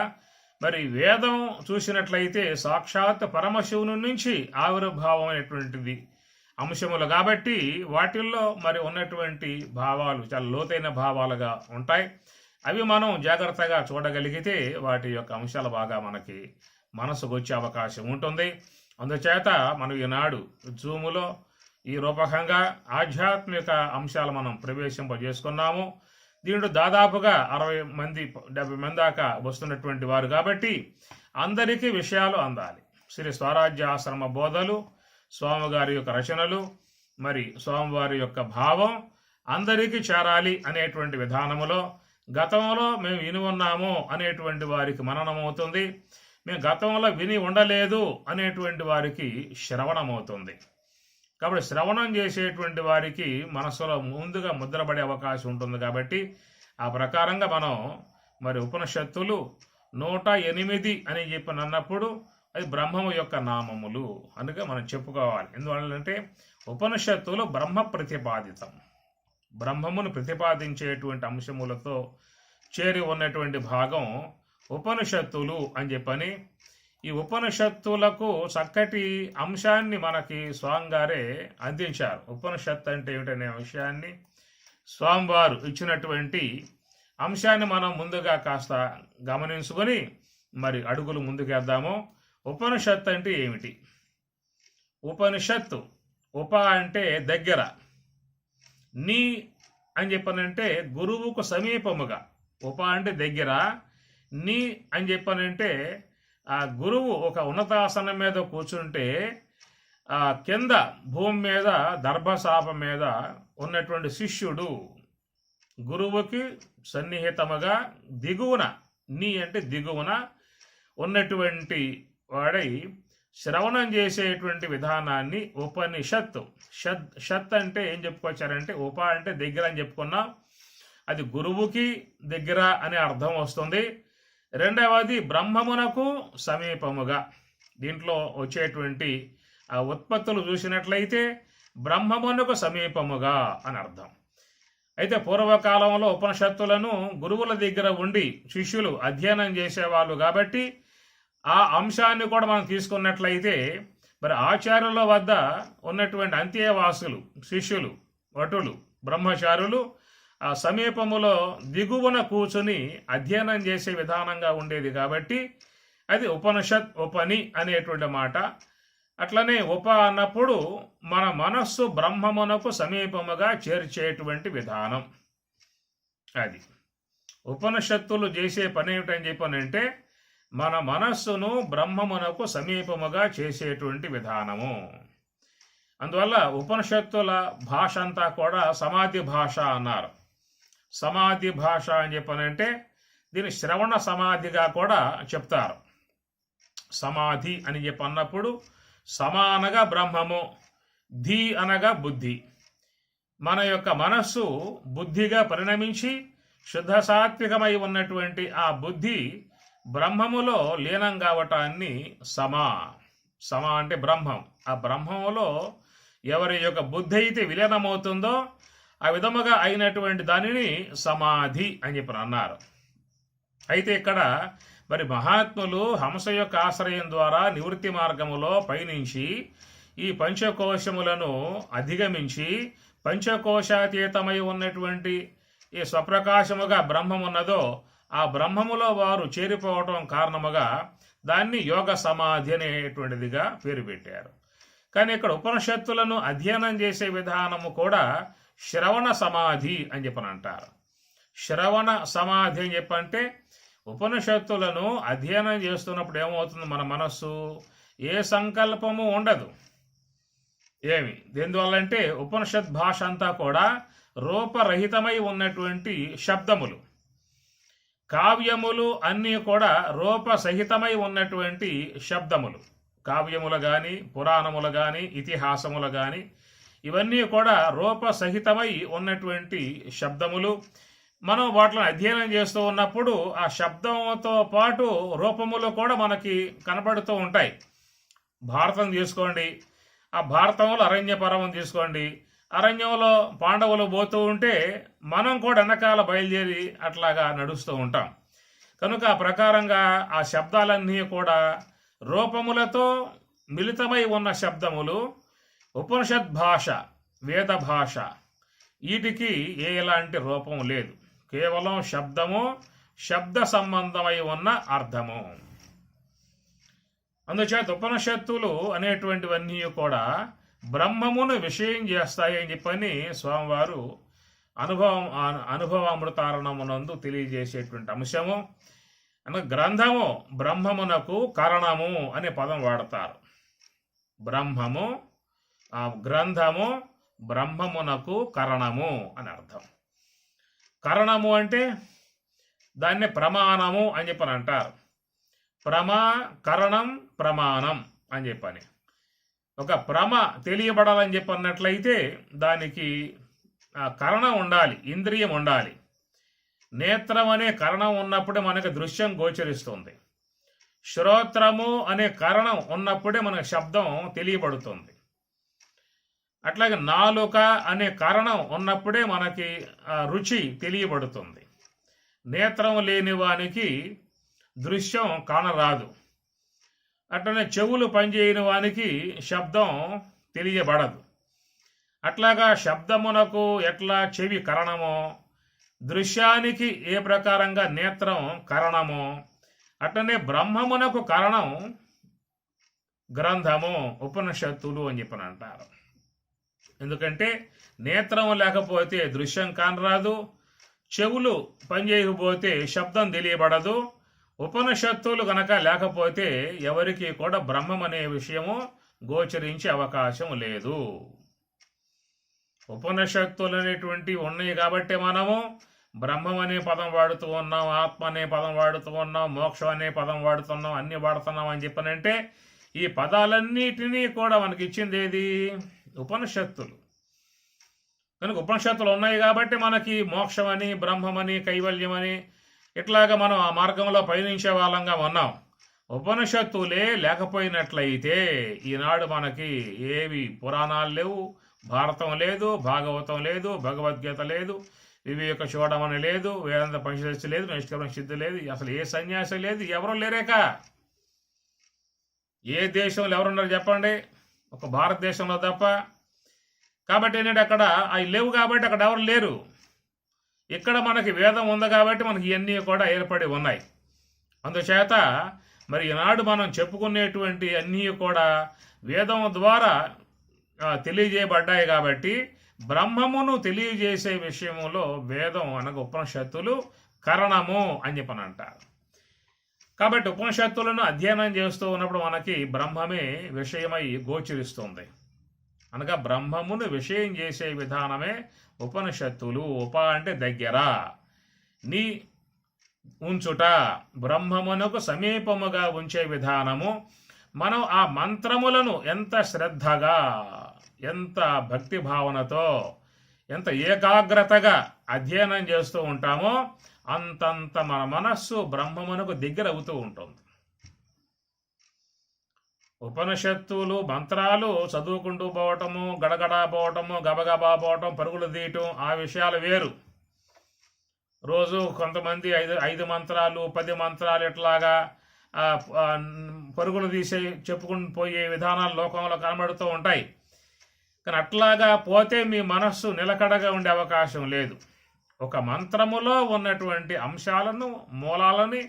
మరి వేదం చూసినట్లయితే సాక్షాత్ పరమశివుని నుంచి ఆవిర్భావం అనేటువంటిది అంశములు కాబట్టి వాటిల్లో మరి ఉన్నటువంటి భావాలు చాలా లోతైన భావాలుగా ఉంటాయి. అవి మనం జాగ్రత్తగా చూడగలిగితే వాటి యొక్క అంశాలు బాగా మనకి మనసుకు వచ్చే అవకాశం ఉంటుంది. అందుచేత మనం ఈనాడు జూములో ఈ రూపకంగా ఆధ్యాత్మిక అంశాలు మనం ప్రవేశింపజేసుకున్నాము. దీంట్లో దాదాపుగా 60 మంది 70 మంది దాకా వస్తున్నటువంటి వారు కాబట్టి అందరికీ విషయాలు అందాలి. శ్రీ స్వరాజ్య ఆశ్రమ బోధలు, స్వామివారి యొక్క రచనలు, మరి స్వామివారి యొక్క భావం అందరికీ చేరాలి అనేటువంటి విధానములో గతంలో మేము విని ఉన్నాము అనేటువంటి వారికి మననమవుతుంది. మేము గతంలో విని ఉండలేదు అనేటువంటి వారికి శ్రవణమవుతుంది. కాబట్టి శ్రవణం చేసేటువంటి వారికి మనసులో ముందుగా ముద్రపడే అవకాశం ఉంటుంది. కాబట్టి ఆ ప్రకారంగా మనం మరి ఉపనిషత్తులు 108 అని చెప్పి అన్నప్పుడు అది బ్రహ్మము యొక్క నామములు అందుకే మనం చెప్పుకోవాలి. ఎందువల్లంటే ఉపనిషత్తులు బ్రహ్మ ప్రతిపాదితం, బ్రహ్మమును ప్రతిపాదించేటువంటి అంశములతో చేరి ఉన్నటువంటి భాగం ఉపనిషత్తులు అని చెప్పని, ఈ ఉపనిషత్తులకు చక్కటి అంశాన్ని మనకి స్వామివారే అందించారు. ఉపనిషత్తు అంటే ఏమిటనే విషయాన్ని స్వామివారు ఇచ్చినటువంటి అంశాన్ని మనం ముందుగా కాస్త గమనించుకొని మరి అడుగులు ముందుకేద్దాము. ఉపనిషత్తు అంటే ఏమిటి? ఉపనిషత్తు, ఉప అంటే దగ్గర, నీ అని చెప్పనంటే గురువుకు సమీపముగా, ఉప అంటే దగ్గర, నీ అని చెప్పనంటే ఆ గురువు ఒక ఉన్నతాసనం మీద కూర్చుంటే ఆ కింద భూమి మీద దర్భశాప మీద ఉన్నటువంటి శిష్యుడు గురువుకి సన్నిహితముగా దిగువన, నీ అంటే దిగువన ఉన్నటువంటి వాడై శ్రవణం చేసేటువంటి విధానాన్ని ఉపనిషత్తు. షత్ అంటే ఏం చెప్పుకొచ్చారంటే ఉప అంటే దగ్గర అని చెప్పుకున్నాం. అది గురువుకి దగ్గర అనే అర్థం వస్తుంది. రెండవది బ్రహ్మమునకు సమీపముగా. దీంట్లో వచ్చేటువంటి ఆ ఉత్పత్తులు చూసినట్లయితే బ్రహ్మమునకు సమీపముగా అని అర్థం. అయితే పూర్వకాలంలో ఉపనిషత్తులను గురువుల దగ్గర ఉండి శిష్యులు అధ్యయనం చేసేవాళ్ళు కాబట్టి ఆ అంశాన్ని కూడా మనం తీసుకున్నట్లయితే మరి ఆచార్యుల వద్ద ఉన్నటువంటి అంత్యవాసులు, శిష్యులు, వటులు, బ్రహ్మచారులు ఆ సమీపములో దిగువన కూర్చుని అధ్యయనం చేసే విధానంగా ఉండేది కాబట్టి అది ఉపనిషత్, ఉపని అనేటువంటి మాట. అట్లనే ఉప అన్నప్పుడు మన మనస్సు బ్రహ్మమునకు సమీపముగా చేర్చేటువంటి విధానం. అది ఉపనిషత్తులు చేసే పని ఏమిటని చెప్పనంటే మన మనస్సును బ్రహ్మమునకు సమీపముగా చేసేటువంటి విధానము. అందువల్ల ఉపనిషత్తుల భాష అంతా కూడా సమాధి భాష అన్నారు. సమాధి భాష అని చెప్పనంటే దీని శ్రవణ సమాధిగా కూడా చెప్తారు. సమాధి అని చెప్పి అన్నప్పుడు సమా అనగా బ్రహ్మము, ధీ అనగా బుద్ధి. మన యొక్క మనస్సు బుద్ధిగా పరిణమించి శుద్ధ సాత్వికమై ఉన్నటువంటి ఆ బుద్ధి బ్రహ్మములో లీనం కావటాన్ని సమా అంటే బ్రహ్మం. ఆ బ్రహ్మములో ఎవరి యొక్క బుద్ధి అయితే విలీనమవుతుందో ఆ విధముగా అయినటువంటి దానిని సమాధి అని చెప్పి అన్నారు. అయితే ఇక్కడ మరి మహాత్ములు హంస యొక్క ఆశ్రయం ద్వారా నివృత్తి మార్గములో పయనించి ఈ పంచకోశములను అధిగమించి పంచకోశాతీతమై ఉన్నటువంటి ఈ స్వప్రకాశముగా బ్రహ్మమున్నదో ఆ బ్రహ్మములో వారు చేరిపోవటం కారణముగా దాన్ని యోగ సమాధి అనేటువంటిదిగా పేరు పెట్టారు. కానీ ఇక్కడ ఉపనిషత్తులను అధ్యయనం చేసే విధానము కూడా శ్రవణ సమాధి అని చెప్పని అంటారు. శ్రవణ సమాధి అని చెప్పంటే ఉపనిషత్తులను అధ్యయనం చేస్తున్నప్పుడు ఏమవుతుంది, మన మనస్సు ఏ సంకల్పము ఉండదు. ఏమి ఎందువల్లంటే ఉపనిషత్ భాష అంతా కూడా రూపరహితమై ఉన్నటువంటి శబ్దములు, కావ్యములు అన్నీ కూడా రూపసహితమై ఉన్నటువంటి శబ్దములు. కావ్యములు కానీ, పురాణములు కానీ, ఇతిహాసములు కానీ ఇవన్నీ కూడా రూపసహితమై ఉన్నటువంటి శబ్దములు. మనం వాటిని అధ్యయనం చేస్తూ ఉన్నప్పుడు ఆ శబ్దంతో పాటు రూపములు కూడా మనకి కనపడుతూ ఉంటాయి. భారతం తీసుకోండి, ఆ భారతంలో అరణ్య పర్వం తీసుకోండి. అరణ్యంలో పాండవులు పోతూ ఉంటే మనం కూడా వెనకాల బయలుదేరి అట్లాగా నడుస్తూ ఉంటాం. కనుక ఆ ప్రకారంగా ఆ శబ్దాలన్నీ కూడా రూపములతో మిళితమై ఉన్న శబ్దములు. ఉపనిషత్ భాష, వేద భాష, వీటికి ఎలాంటి రూపం లేదు. కేవలం శబ్దము, శబ్ద సంబంధమై ఉన్న అర్థము. అందుచేత ఉపనిషత్తులు అనేటువంటివన్నీ కూడా బ్రహ్మమును విషయం చేస్తాయి అని చెప్పని స్వామివారు అనుభవామృతారణమునందు తెలియజేసేటువంటి అంశము. అనగా గ్రంథము బ్రహ్మమునకు కారణము అనే పదం వాడతారు. బ్రహ్మము, గ్రంథము బ్రహ్మమునకు కారణము అని అర్థం. కారణము అంటే దాన్ని ప్రమాణము అని చెప్పని అంటారు. కరణం ప్రమాణం అని చెప్పని. ఒక ప్రమ తెలియబడాలని చెప్పన్నట్లయితే దానికి కరణం ఉండాలి, ఇంద్రియం ఉండాలి. నేత్రం అనే కరణం ఉన్నప్పుడే మనకు దృశ్యం గోచరిస్తుంది. శ్రోత్రము అనే కరణం ఉన్నప్పుడే మనకు శబ్దం తెలియబడుతుంది. అట్లాగే నాలుక అనే కారణం ఉన్నప్పుడే మనకి రుచి తెలియబడుతుంది. నేత్రం లేని వానికి దృశ్యం కానరాదు. అట్లనే చెవులు పనిచేయని వానికి శబ్దం తెలియబడదు. అట్లాగా శబ్దమునకు ఎట్లా చెవి కరణమో, దృశ్యానికి ఏ ప్రకారంగా నేత్రం కరణమో, అట్లనే బ్రహ్మమునకు కారణం గ్రంథము, ఉపనిషత్తులు అని చెప్పని అంటారు. ఎందుకంటే నేత్రం లేకపోతే దృశ్యం కానరాదు, చెవులు పనిచేయకపోతే శబ్దం తెలియబడదు. ఉపనిషత్తులు గనక లేకపోతే ఎవరికి కూడా బ్రహ్మం అనే విషయము గోచరించే అవకాశం లేదు. ఉపనిషత్తులు అనేటువంటి ఉన్నాయి కాబట్టి మనము బ్రహ్మం అనే పదం వాడుతూ ఉన్నాం, ఆత్మ అనే పదం వాడుతూ ఉన్నాం, మోక్షం అనే పదం వాడుతున్నాం, అన్ని వాడుతున్నాం అని చెప్పనంటే ఈ పదాలన్నిటినీ కూడా మనకి ఇచ్చింది ఏది? ఉపనిషత్తులు. కనుక ఉపనిషత్తులు ఉన్నాయి కాబట్టి మనకి మోక్షమని, బ్రహ్మమని, కైవల్యమని ఇట్లాగా మనం ఆ మార్గంలో పయనించే వాళ్ళంగా ఉన్నాం. ఉపనిషత్తులే లేకపోయినట్లయితే ఈనాడు మనకి ఏవి పురాణాలు లేవు, భారతం లేదు, భాగవతం లేదు, భగవద్గీత లేదు, వివేక చూడమని లేదు, వేదాంత పంచదశి లేదు, నిష్కర్మ సిద్ధి లేదు, అసలు ఏ సన్యాసి లేదు, ఎవరు లేరేక. ఏ దేశంలో ఎవరున్నారు చెప్పండి? ఒక భారతదేశంలో తప్ప. కాబట్టి ఏంటంటే అక్కడ అవి లేవు కాబట్టి అక్కడ ఎవరు లేరు. ఇక్కడ మనకి వేదం ఉంది కాబట్టి మనకి ఇవన్నీ కూడా ఏర్పడి ఉన్నాయి. అందుచేత మరి ఈనాడు మనం చెప్పుకునేటువంటి అన్నీ కూడా వేదం ద్వారా తెలియజేయబడ్డాయి కాబట్టి బ్రహ్మమును తెలియజేసే విషయంలో వేదం అనగా ఉపనిషత్తులు కరణము అని చెప్పని అంటారు. కాబట్టి ఉపనిషత్తులను అధ్యయనం చేస్తూ ఉన్నప్పుడు మనకి బ్రహ్మమే విషయమై గోచరిస్తుంది. అనగా బ్రహ్మమును విషయం చేసే విధానమే ఉపనిషత్తులు. ఉప అంటే దగ్గర, నీ ఉంచుట, బ్రహ్మమునకు సమీపముగా ఉంచే విధానము. మనం ఆ మంత్రములను ఎంత శ్రద్ధగా, ఎంత భక్తి భావనతో, ఎంత ఏకాగ్రతగా అధ్యయనం చేస్తూ ఉంటామో అంతంత మన మనస్సు బ్రహ్మమునకు దగ్గర అవుతూ ఉంటుంది. ఉపనిషత్తులు మంత్రాలు చదువుకుంటూ పోవటము, గడగడా పోవటము, గబగబా పోవటం, పరుగులు తీయటం ఆ విషయాలు వేరు. రోజు కొంతమంది 5 మంత్రాలు 10 మంత్రాలు ఇట్లాగా పరుగులు తీసే చెప్పుకుని పోయే విధానాలు లోకంలో కనబడుతూ ఉంటాయి. కానీ అట్లాగా పోతే మీ మనస్సు నిలకడగా ఉండే అవకాశం లేదు. ఒక మంత్రములో ఉన్నటువంటి అంశాలను, మూలాలని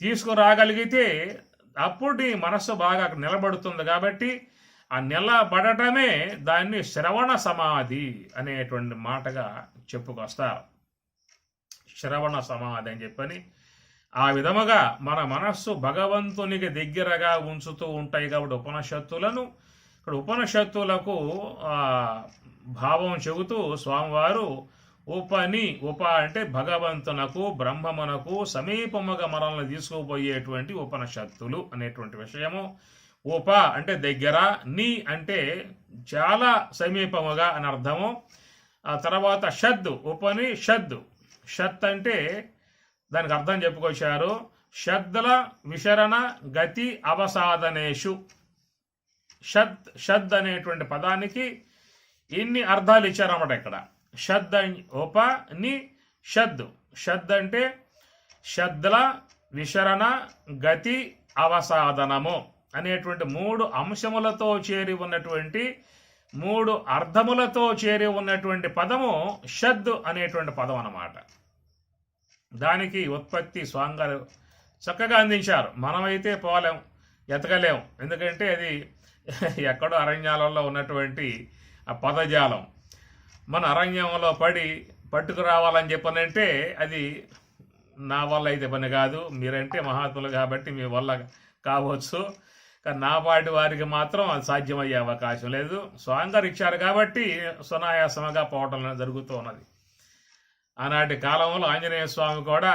తీసుకురాగలిగితే అప్పుడు నీ మనస్సు బాగా నిలబడుతుంది. కాబట్టి ఆ నిలబడటమే దాన్ని శ్రవణ సమాధి అనేటువంటి మాటగా చెప్పుకొస్తారు. శ్రవణ సమాధి అని చెప్పని ఆ విధముగా మన మనస్సు భగవంతునికి దగ్గరగా ఉంచుతూ ఉంటాయి. కాబట్టి ఉపనిషత్తులను ఇక్కడ ఉపనిషత్తులకు భావం చెబుతూ స్వామివారు ఉప అంటే భగవంతునకు, బ్రహ్మమునకు సమీపముగా మనల్ని తీసుకుపోయేటువంటి ఉపనిషత్తులు అనేటువంటి విషయము. ఉప అంటే దగ్గర, నీ అంటే చాలా సమీపముగా అని అర్థము. ఆ తర్వాత షద్, ఉపని షద్. షత్ అంటే దానికి అర్థం చెప్పుకొచ్చారు. షద్ల విశరణ గతి అవసాదనేషు. షద్ అనేటువంటి పదానికి ఇన్ని అర్థాలు ఇచ్చారన్నమాట ఇక్కడ. షద్ ఉప ని షద్. షద్ అంటే షద్ల విశరణ గతి అవసాదనము అనేటువంటి 3 అంశములతో చేరి ఉన్నటువంటి, 3 అర్థములతో చేరి ఉన్నటువంటి పదము షద్ అనేటువంటి పదం అన్నమాట. దానికి ఉత్పత్తి స్వామివారు చక్కగా అందించారు. మనమైతే పోలేం, ఎతకలేం. ఎందుకంటే అది ఎక్కడో అరణ్యాలలో ఉన్నటువంటి ఆ పదజాలం. మన అరణ్యంలో పట్టుకురావాలని చెప్పనంటే అది నా వల్ల అయితే పని కాదు. మీరంటే మహాత్ములు కాబట్టి మీ వల్ల కావచ్చు, కానీ నా పాటి వారికి మాత్రం అది సాధ్యమయ్యే అవకాశం లేదు. స్వామివారు ఇచ్చారు కాబట్టి సునాయాసంగా పోవటం జరుగుతూ ఉన్నది. ఆనాటి కాలంలో ఆంజనేయ స్వామి కూడా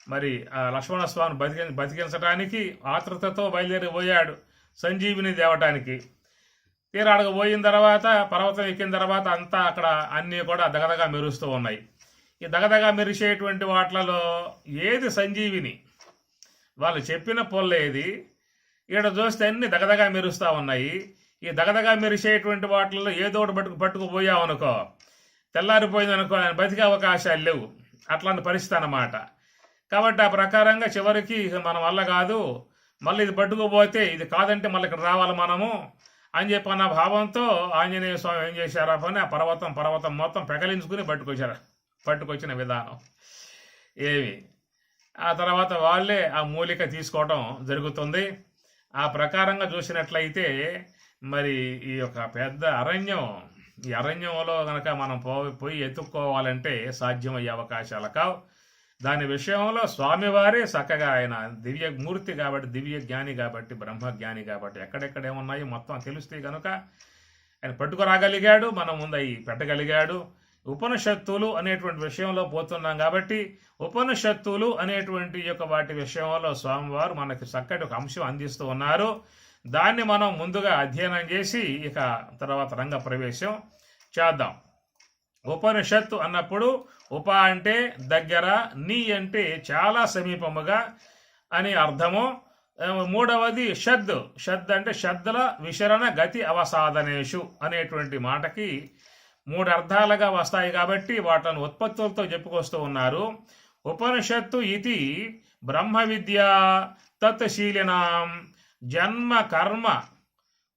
మరి ఆ లక్ష్మణ స్వామిని బతికించడానికి ఆతృతతో బయలుదేరిపోయాడు సంజీవిని తేవటానికి. తీరాడకు పోయిన తర్వాత, పర్వతం ఎక్కిన తర్వాత అంతా అక్కడ అన్నీ కూడా దగదగా మెరుస్తూ ఉన్నాయి. ఈ దగదగా మెరిసేటువంటి వాటిలలో ఏది సంజీవిని? వాళ్ళు చెప్పిన పొల్లేది? ఈడ చూస్తే అన్ని దగదగా మెరుస్తూ ఉన్నాయి. ఈ దగదగా మెరిసేటువంటి వాటిల్లో ఏదో ఒకటి పట్టుకుపోయామనుకో, తెల్లారిపోయిందనుకో, ఆయన బతికే అవకాశాలు లేవు. అట్లాంటి పరిస్థితి అన్నమాట. కాబట్టి ఆ ప్రకారంగా చివరికి మన వల్ల కాదు, మళ్ళీ ఇది పట్టుకుపోతే ఇది కాదంటే మళ్ళీ ఇక్కడ రావాలి మనము అని చెప్పి అన్న భావంతో ఆంజనేయ స్వామి ఏం చేశారా పని, ఆ పర్వతం మొత్తం పెకలించుకుని పట్టుకొచ్చిన విధానం ఏమి. ఆ తర్వాత వాళ్ళే ఆ మూలిక తీసుకోవడం జరుగుతుంది. ఆ ప్రకారంగా చూసినట్లయితే మరి ఈ యొక్క పెద్ద అరణ్యం, ఈ అరణ్యంలో కనుక మనం పోయి ఎత్తుక్కోవాలంటే సాధ్యమయ్యే అవకాశాలు కావు. దాని విషయంలో స్వామివారే చక్కగా, ఆయన దివ్య మూర్తి కాబట్టి, దివ్య జ్ఞాని కాబట్టి, బ్రహ్మజ్ఞాని కాబట్టి ఎక్కడెక్కడ ఏమున్నాయో మొత్తం తెలిస్తే కనుక ఆయన పట్టుకురాగలిగాడు, మన ముందు అవి పెట్టగలిగాడు. ఉపనిషత్తులు అనేటువంటి విషయంలో పోతున్నాం కాబట్టి ఉపనిషత్తులు అనేటువంటి యొక్క వాటి విషయంలో స్వామివారు మనకి చక్కటి ఒక అంశం అందిస్తూ ఉన్నారు. దాన్ని మనం ముందుగా అధ్యయనం చేసి ఇక తర్వాత రంగ ప్రవేశం చేద్దాం. ఉపనిషత్తు అన్నప్పుడు ఉప అంటే దగ్గర, నీ అంటే చాలా సమీపముగా అని అర్థము. మూడవది షద్ అంటే షద్దుల విశరణ గతి అవసాధనేషు అనేటువంటి మాటకి 3 అర్థాలుగా వస్తాయి కాబట్టి వాటిని ఉత్పత్తులతో చెప్పుకొస్తూ ఉన్నారు. ఉపనిషత్తు ఇది బ్రహ్మ విద్య తత్శీలినాం జన్మ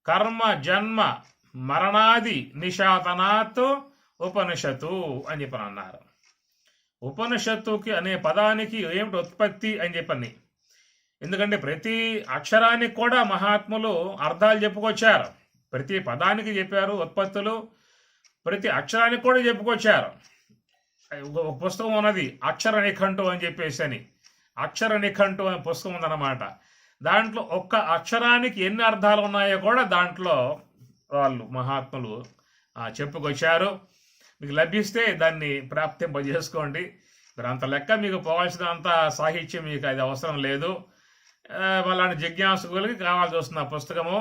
కర్మ జన్మ మరణాది నిశాతనాత్ ఉపనిషత్తు అని చెప్పని అన్నారు. ఉపనిషత్తుకి అనే పదానికి ఏమిటి ఉత్పత్తి అని చెప్పని, ఎందుకంటే ప్రతి అక్షరానికి కూడా మహాత్ములు అర్థాలు చెప్పుకొచ్చారు. ప్రతి పదానికి చెప్పారు ఉత్పత్తులు, ప్రతి అక్షరానికి కూడా చెప్పుకొచ్చారు. ఒక పుస్తకం ఉన్నది అక్షర నిఘంటు అని చెప్పేసి అని, అక్షర నిఘంటు అనే పుస్తకం ఉందన్నమాట. దాంట్లో ఒక్క అక్షరానికి ఎన్ని అర్థాలు ఉన్నాయో కూడా దాంట్లో వాళ్ళు మహాత్ములు చెప్పుకొచ్చారు. మీకు లభిస్తే దాన్ని ప్రాప్తింపజేసుకోండి. మీరు అంత లెక్క మీకు పోవాల్సినంత సాహిత్యం మీకు అది అవసరం లేదు. అలాంటి జిజ్ఞాసుకులకి కావాల్సి వస్తున్న పుస్తకము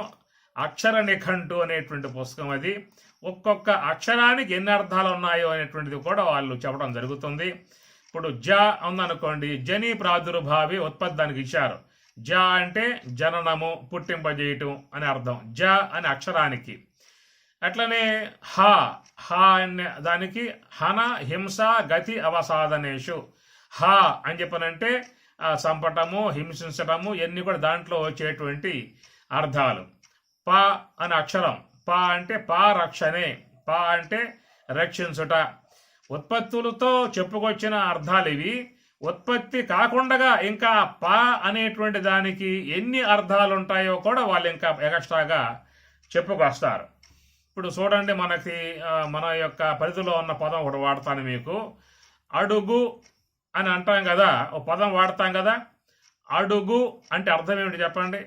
అక్షర నిఘంటు అనేటువంటి పుస్తకం. అది ఒక్కొక్క అక్షరానికి ఎన్ని అర్థాలు ఉన్నాయో అనేటువంటిది కూడా వాళ్ళు చెప్పడం జరుగుతుంది. ఇప్పుడు జ ఉందనుకోండి, జని ప్రాదుర్భావి ఉత్పత్తి దానికి ఇచ్చారు. జ అంటే జననము, పుట్టింపజేయటం అని అర్థం జ అనే అక్షరానికి. అట్లనే హ అనే దానికి హన హింస గతి అవసాధనేషు. హ అని చెప్పనంటే చంపటము, హింసించటము ఇవన్నీ కూడా దాంట్లో వచ్చేటువంటి అర్థాలు. ప అనే అక్షరం, ప అంటే పారక్షణే, ప అంటే రక్షించుట. ఉత్పత్తులతో చెప్పుకొచ్చిన అర్థాలు ఇవి. ఉత్పత్తి కాకుండా ఇంకా ప అనేటువంటి దానికి ఎన్ని అర్థాలు ఉంటాయో కూడా వాళ్ళు ఇంకా ఎక్స్ట్రాగా చెప్పుకొస్తారు. ఇప్పుడు చూడండి, మన యొక్క పరిధిలో ఉన్న పదం ఒకటి వాడతాను మీకు. అడుగు అని అంటాం కదా, ఒక పదం వాడతాం కదా. అడుగు అంటే అర్థం ఏమిటి చెప్పండి?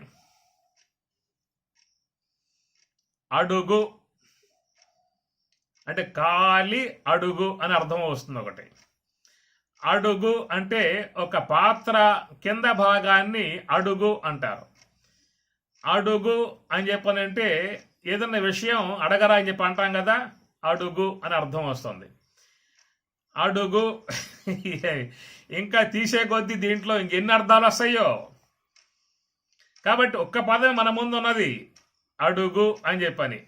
అడుగు అంటే కాలి అడుగు అని అర్థం వస్తుంది ఒకటి. అడుగు అంటే ఒక పాత్ర కింద భాగాన్ని అడుగు అంటారు. అడుగు అని చెప్పనంటే ఏదన్నా విషయం అడగరా అని చెప్పి అంటాం కదా, అడుగు అని అర్థం వస్తుంది. అడుగు ఇంకా తీసే కొద్దీ దీంట్లో ఇంకెన్ని అర్థాలు వస్తాయో. కాబట్టి ఒక్క పదం మన ముందు ఉన్నది అడుగు అని చెప్పని.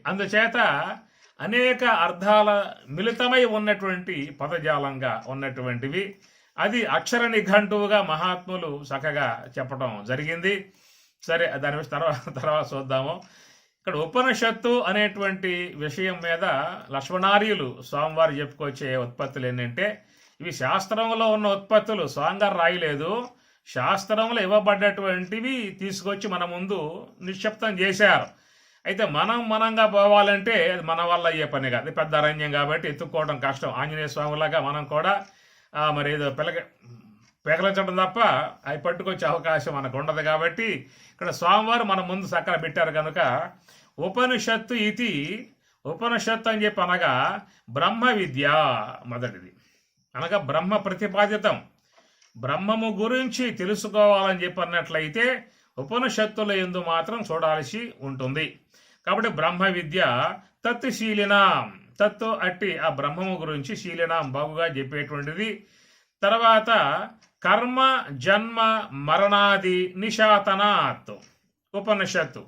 అందుచేత అనేక అర్థాల మిళితమై ఉన్నటువంటి పదజాలంగా ఉన్నటువంటివి. అది అక్షర నిఘంటువుగా మహాత్ములు చక్కగా చెప్పడం జరిగింది. సరే, దాని తర్వాత చూద్దాము. ఇక్కడ ఉపనిషత్తు అనేటువంటి విషయం మీద లక్ష్మణార్యులు స్వామివారు చెప్పుకొచ్చే ఉత్పత్తులు ఏంటంటే, ఇవి శాస్త్రంలో ఉన్న ఉత్పత్తులు, స్వామిగారు రాయలేదు. శాస్త్రంలో ఇవ్వబడ్డటువంటివి తీసుకొచ్చి మన ముందు నిక్షిప్తం చేశారు. అయితే మనంగా పోవాలంటే అది మన వల్ల అయ్యే పని కాదు. పెద్ద అరణ్యం కాబట్టి ఎత్తుక్కోవడం కష్టం. ఆంజనేయ స్వామిలాగా మనం కూడా మరి ఏదో పెగలించడం తప్ప అవి పట్టుకొచ్చే అవకాశం మనకు ఉండదు. కాబట్టి ఇక్కడ స్వామివారు మన ముందు సక్కన పెట్టారు కనుక ఉపనిషత్తు ఇది, ఉపనిషత్తు అని చెప్పి అనగా బ్రహ్మ విద్య మొదటిది, అనగా బ్రహ్మ ప్రతిపాదితం. బ్రహ్మము గురించి తెలుసుకోవాలని చెప్పి అన్నట్లయితే ఉపనిషత్తుల యందు మాత్రం చూడాల్సి ఉంటుంది. కాబట్టి బ్రహ్మ విద్య తత్తు శీలినాం, తత్తు అట్టి ఆ బ్రహ్మము గురించి శీలినాం బాగుగా చెప్పేటువంటిది. తర్వాత కర్మ జన్మ మరణాది నిశాతనాత్ ఉపనిషత్తు.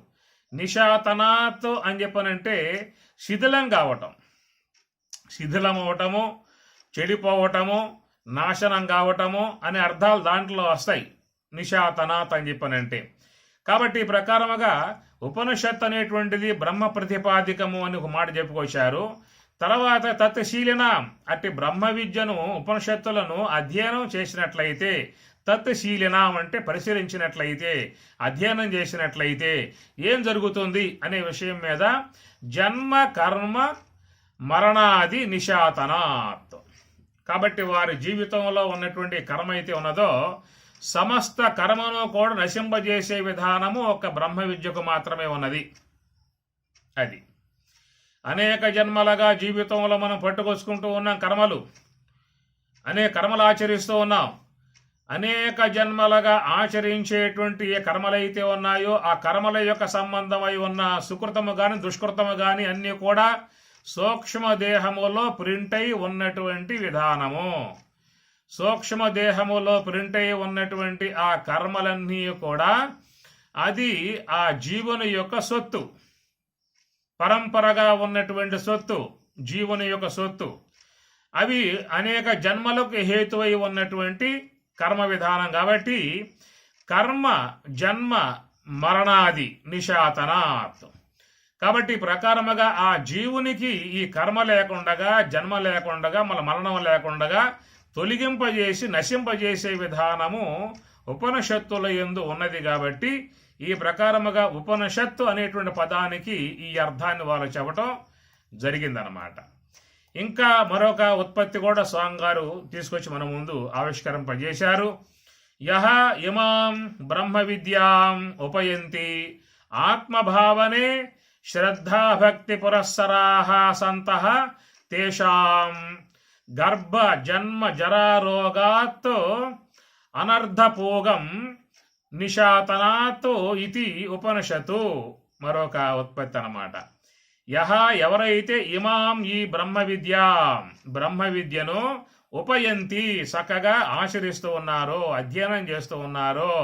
నిశాతనాత్ అని చెప్పనంటే శిథిలం కావటం, శిథిలమవటము, చెడిపోవటము, నాశనం కావటము అనే అర్థాలు దాంట్లో వస్తాయి నిశాతనాత్ అని చెప్పనంటే. కాబట్టి ఈ ప్రకారముగా ఉపనిషత్ అనేటువంటిది బ్రహ్మ ప్రతిపాదికము అని ఒక మాట చెప్పుకొచ్చారు. తర్వాత తత్శీలిన అట్టి బ్రహ్మ విద్యను ఉపనిషత్తులను అధ్యయనం చేసినట్లయితే, తత్శీలినం అంటే పరిశీలించినట్లయితే, అధ్యయనం చేసినట్లయితే ఏం జరుగుతుంది అనే విషయం మీద జన్మ కర్మ మరణాది నిశాతనాత్. కాబట్టి వారి జీవితంలో ఉన్నటువంటి కర్మ అయితే ఉన్నదో సమస్త కర్మను కూడా నశింపజేసే విధానము ఒక బ్రహ్మ విద్యకు మాత్రమే ఉన్నది. అది అనేక జన్మలుగా జీవితంలో మనం పట్టుకొచ్చుకుంటూ ఉన్నాం కర్మలు, అనేక కర్మలు ఆచరిస్తూ ఉన్నాం. అనేక జన్మలుగా ఆచరించేటువంటి ఏ కర్మలైతే ఉన్నాయో ఆ కర్మల యొక్క సంబంధమై ఉన్న సుకృతము కానీ దుష్కృతము కానీ అన్నీ కూడా సూక్ష్మ దేహములో ప్రింట్ అయి ఉన్నటువంటి విధానము. సూక్ష్మ దేహములో ప్రింట్ అయి ఉన్నటువంటి ఆ కర్మలన్నీ కూడా అది ఆ జీవుని యొక్క సొత్తు, పరంపరగా ఉన్నటువంటి సొత్తు, జీవుని యొక్క సొత్తు. అవి అనేక జన్మలకు హేతువై ఉన్నటువంటి కర్మ విధానం. కాబట్టి కర్మ జన్మ మరణాది నిశాతనాత్. కాబట్టి ప్రకారముగా ఆ జీవునికి ఈ కర్మ లేకుండగా, జన్మ లేకుండగా, మరణం లేకుండగా తొలగింపజేసి నశింపజేసే విధానము ఉపనిషత్తుల యందు ఉన్నది. కాబట్టి ఈ ప్రకారముగా ఉపనిషత్తు అనేటువంటి పదానికి ఈ అర్థాన్ని వాళ్ళు చెప్పటం జరిగిందనమాట. ఇంకా మరొక ఉత్పత్తి కూడా స్వామి గారు తీసుకొచ్చి మన ముందు ఆవిష్కరింపజేశారు. యహ ఇమాం బ్రహ్మ విద్యాం ఉపయంతి ఆత్మభావనే శ్రద్ధాభక్తి పురస్సరాః సంతః తేషాం గర్భ జన్మ జరారోగాత్ అనర్ధపోగం నిశాతనాత్ ఇది ఉపనిషత్తు. మరొక ఉత్పత్తి అన్నమాట. యహ ఎవరైతే ఇమాం ఈ బ్రహ్మ విద్యను ఉపయంతి చక్కగా ఆచరిస్తూ ఉన్నారో, అధ్యయనం చేస్తూ ఉన్నారో,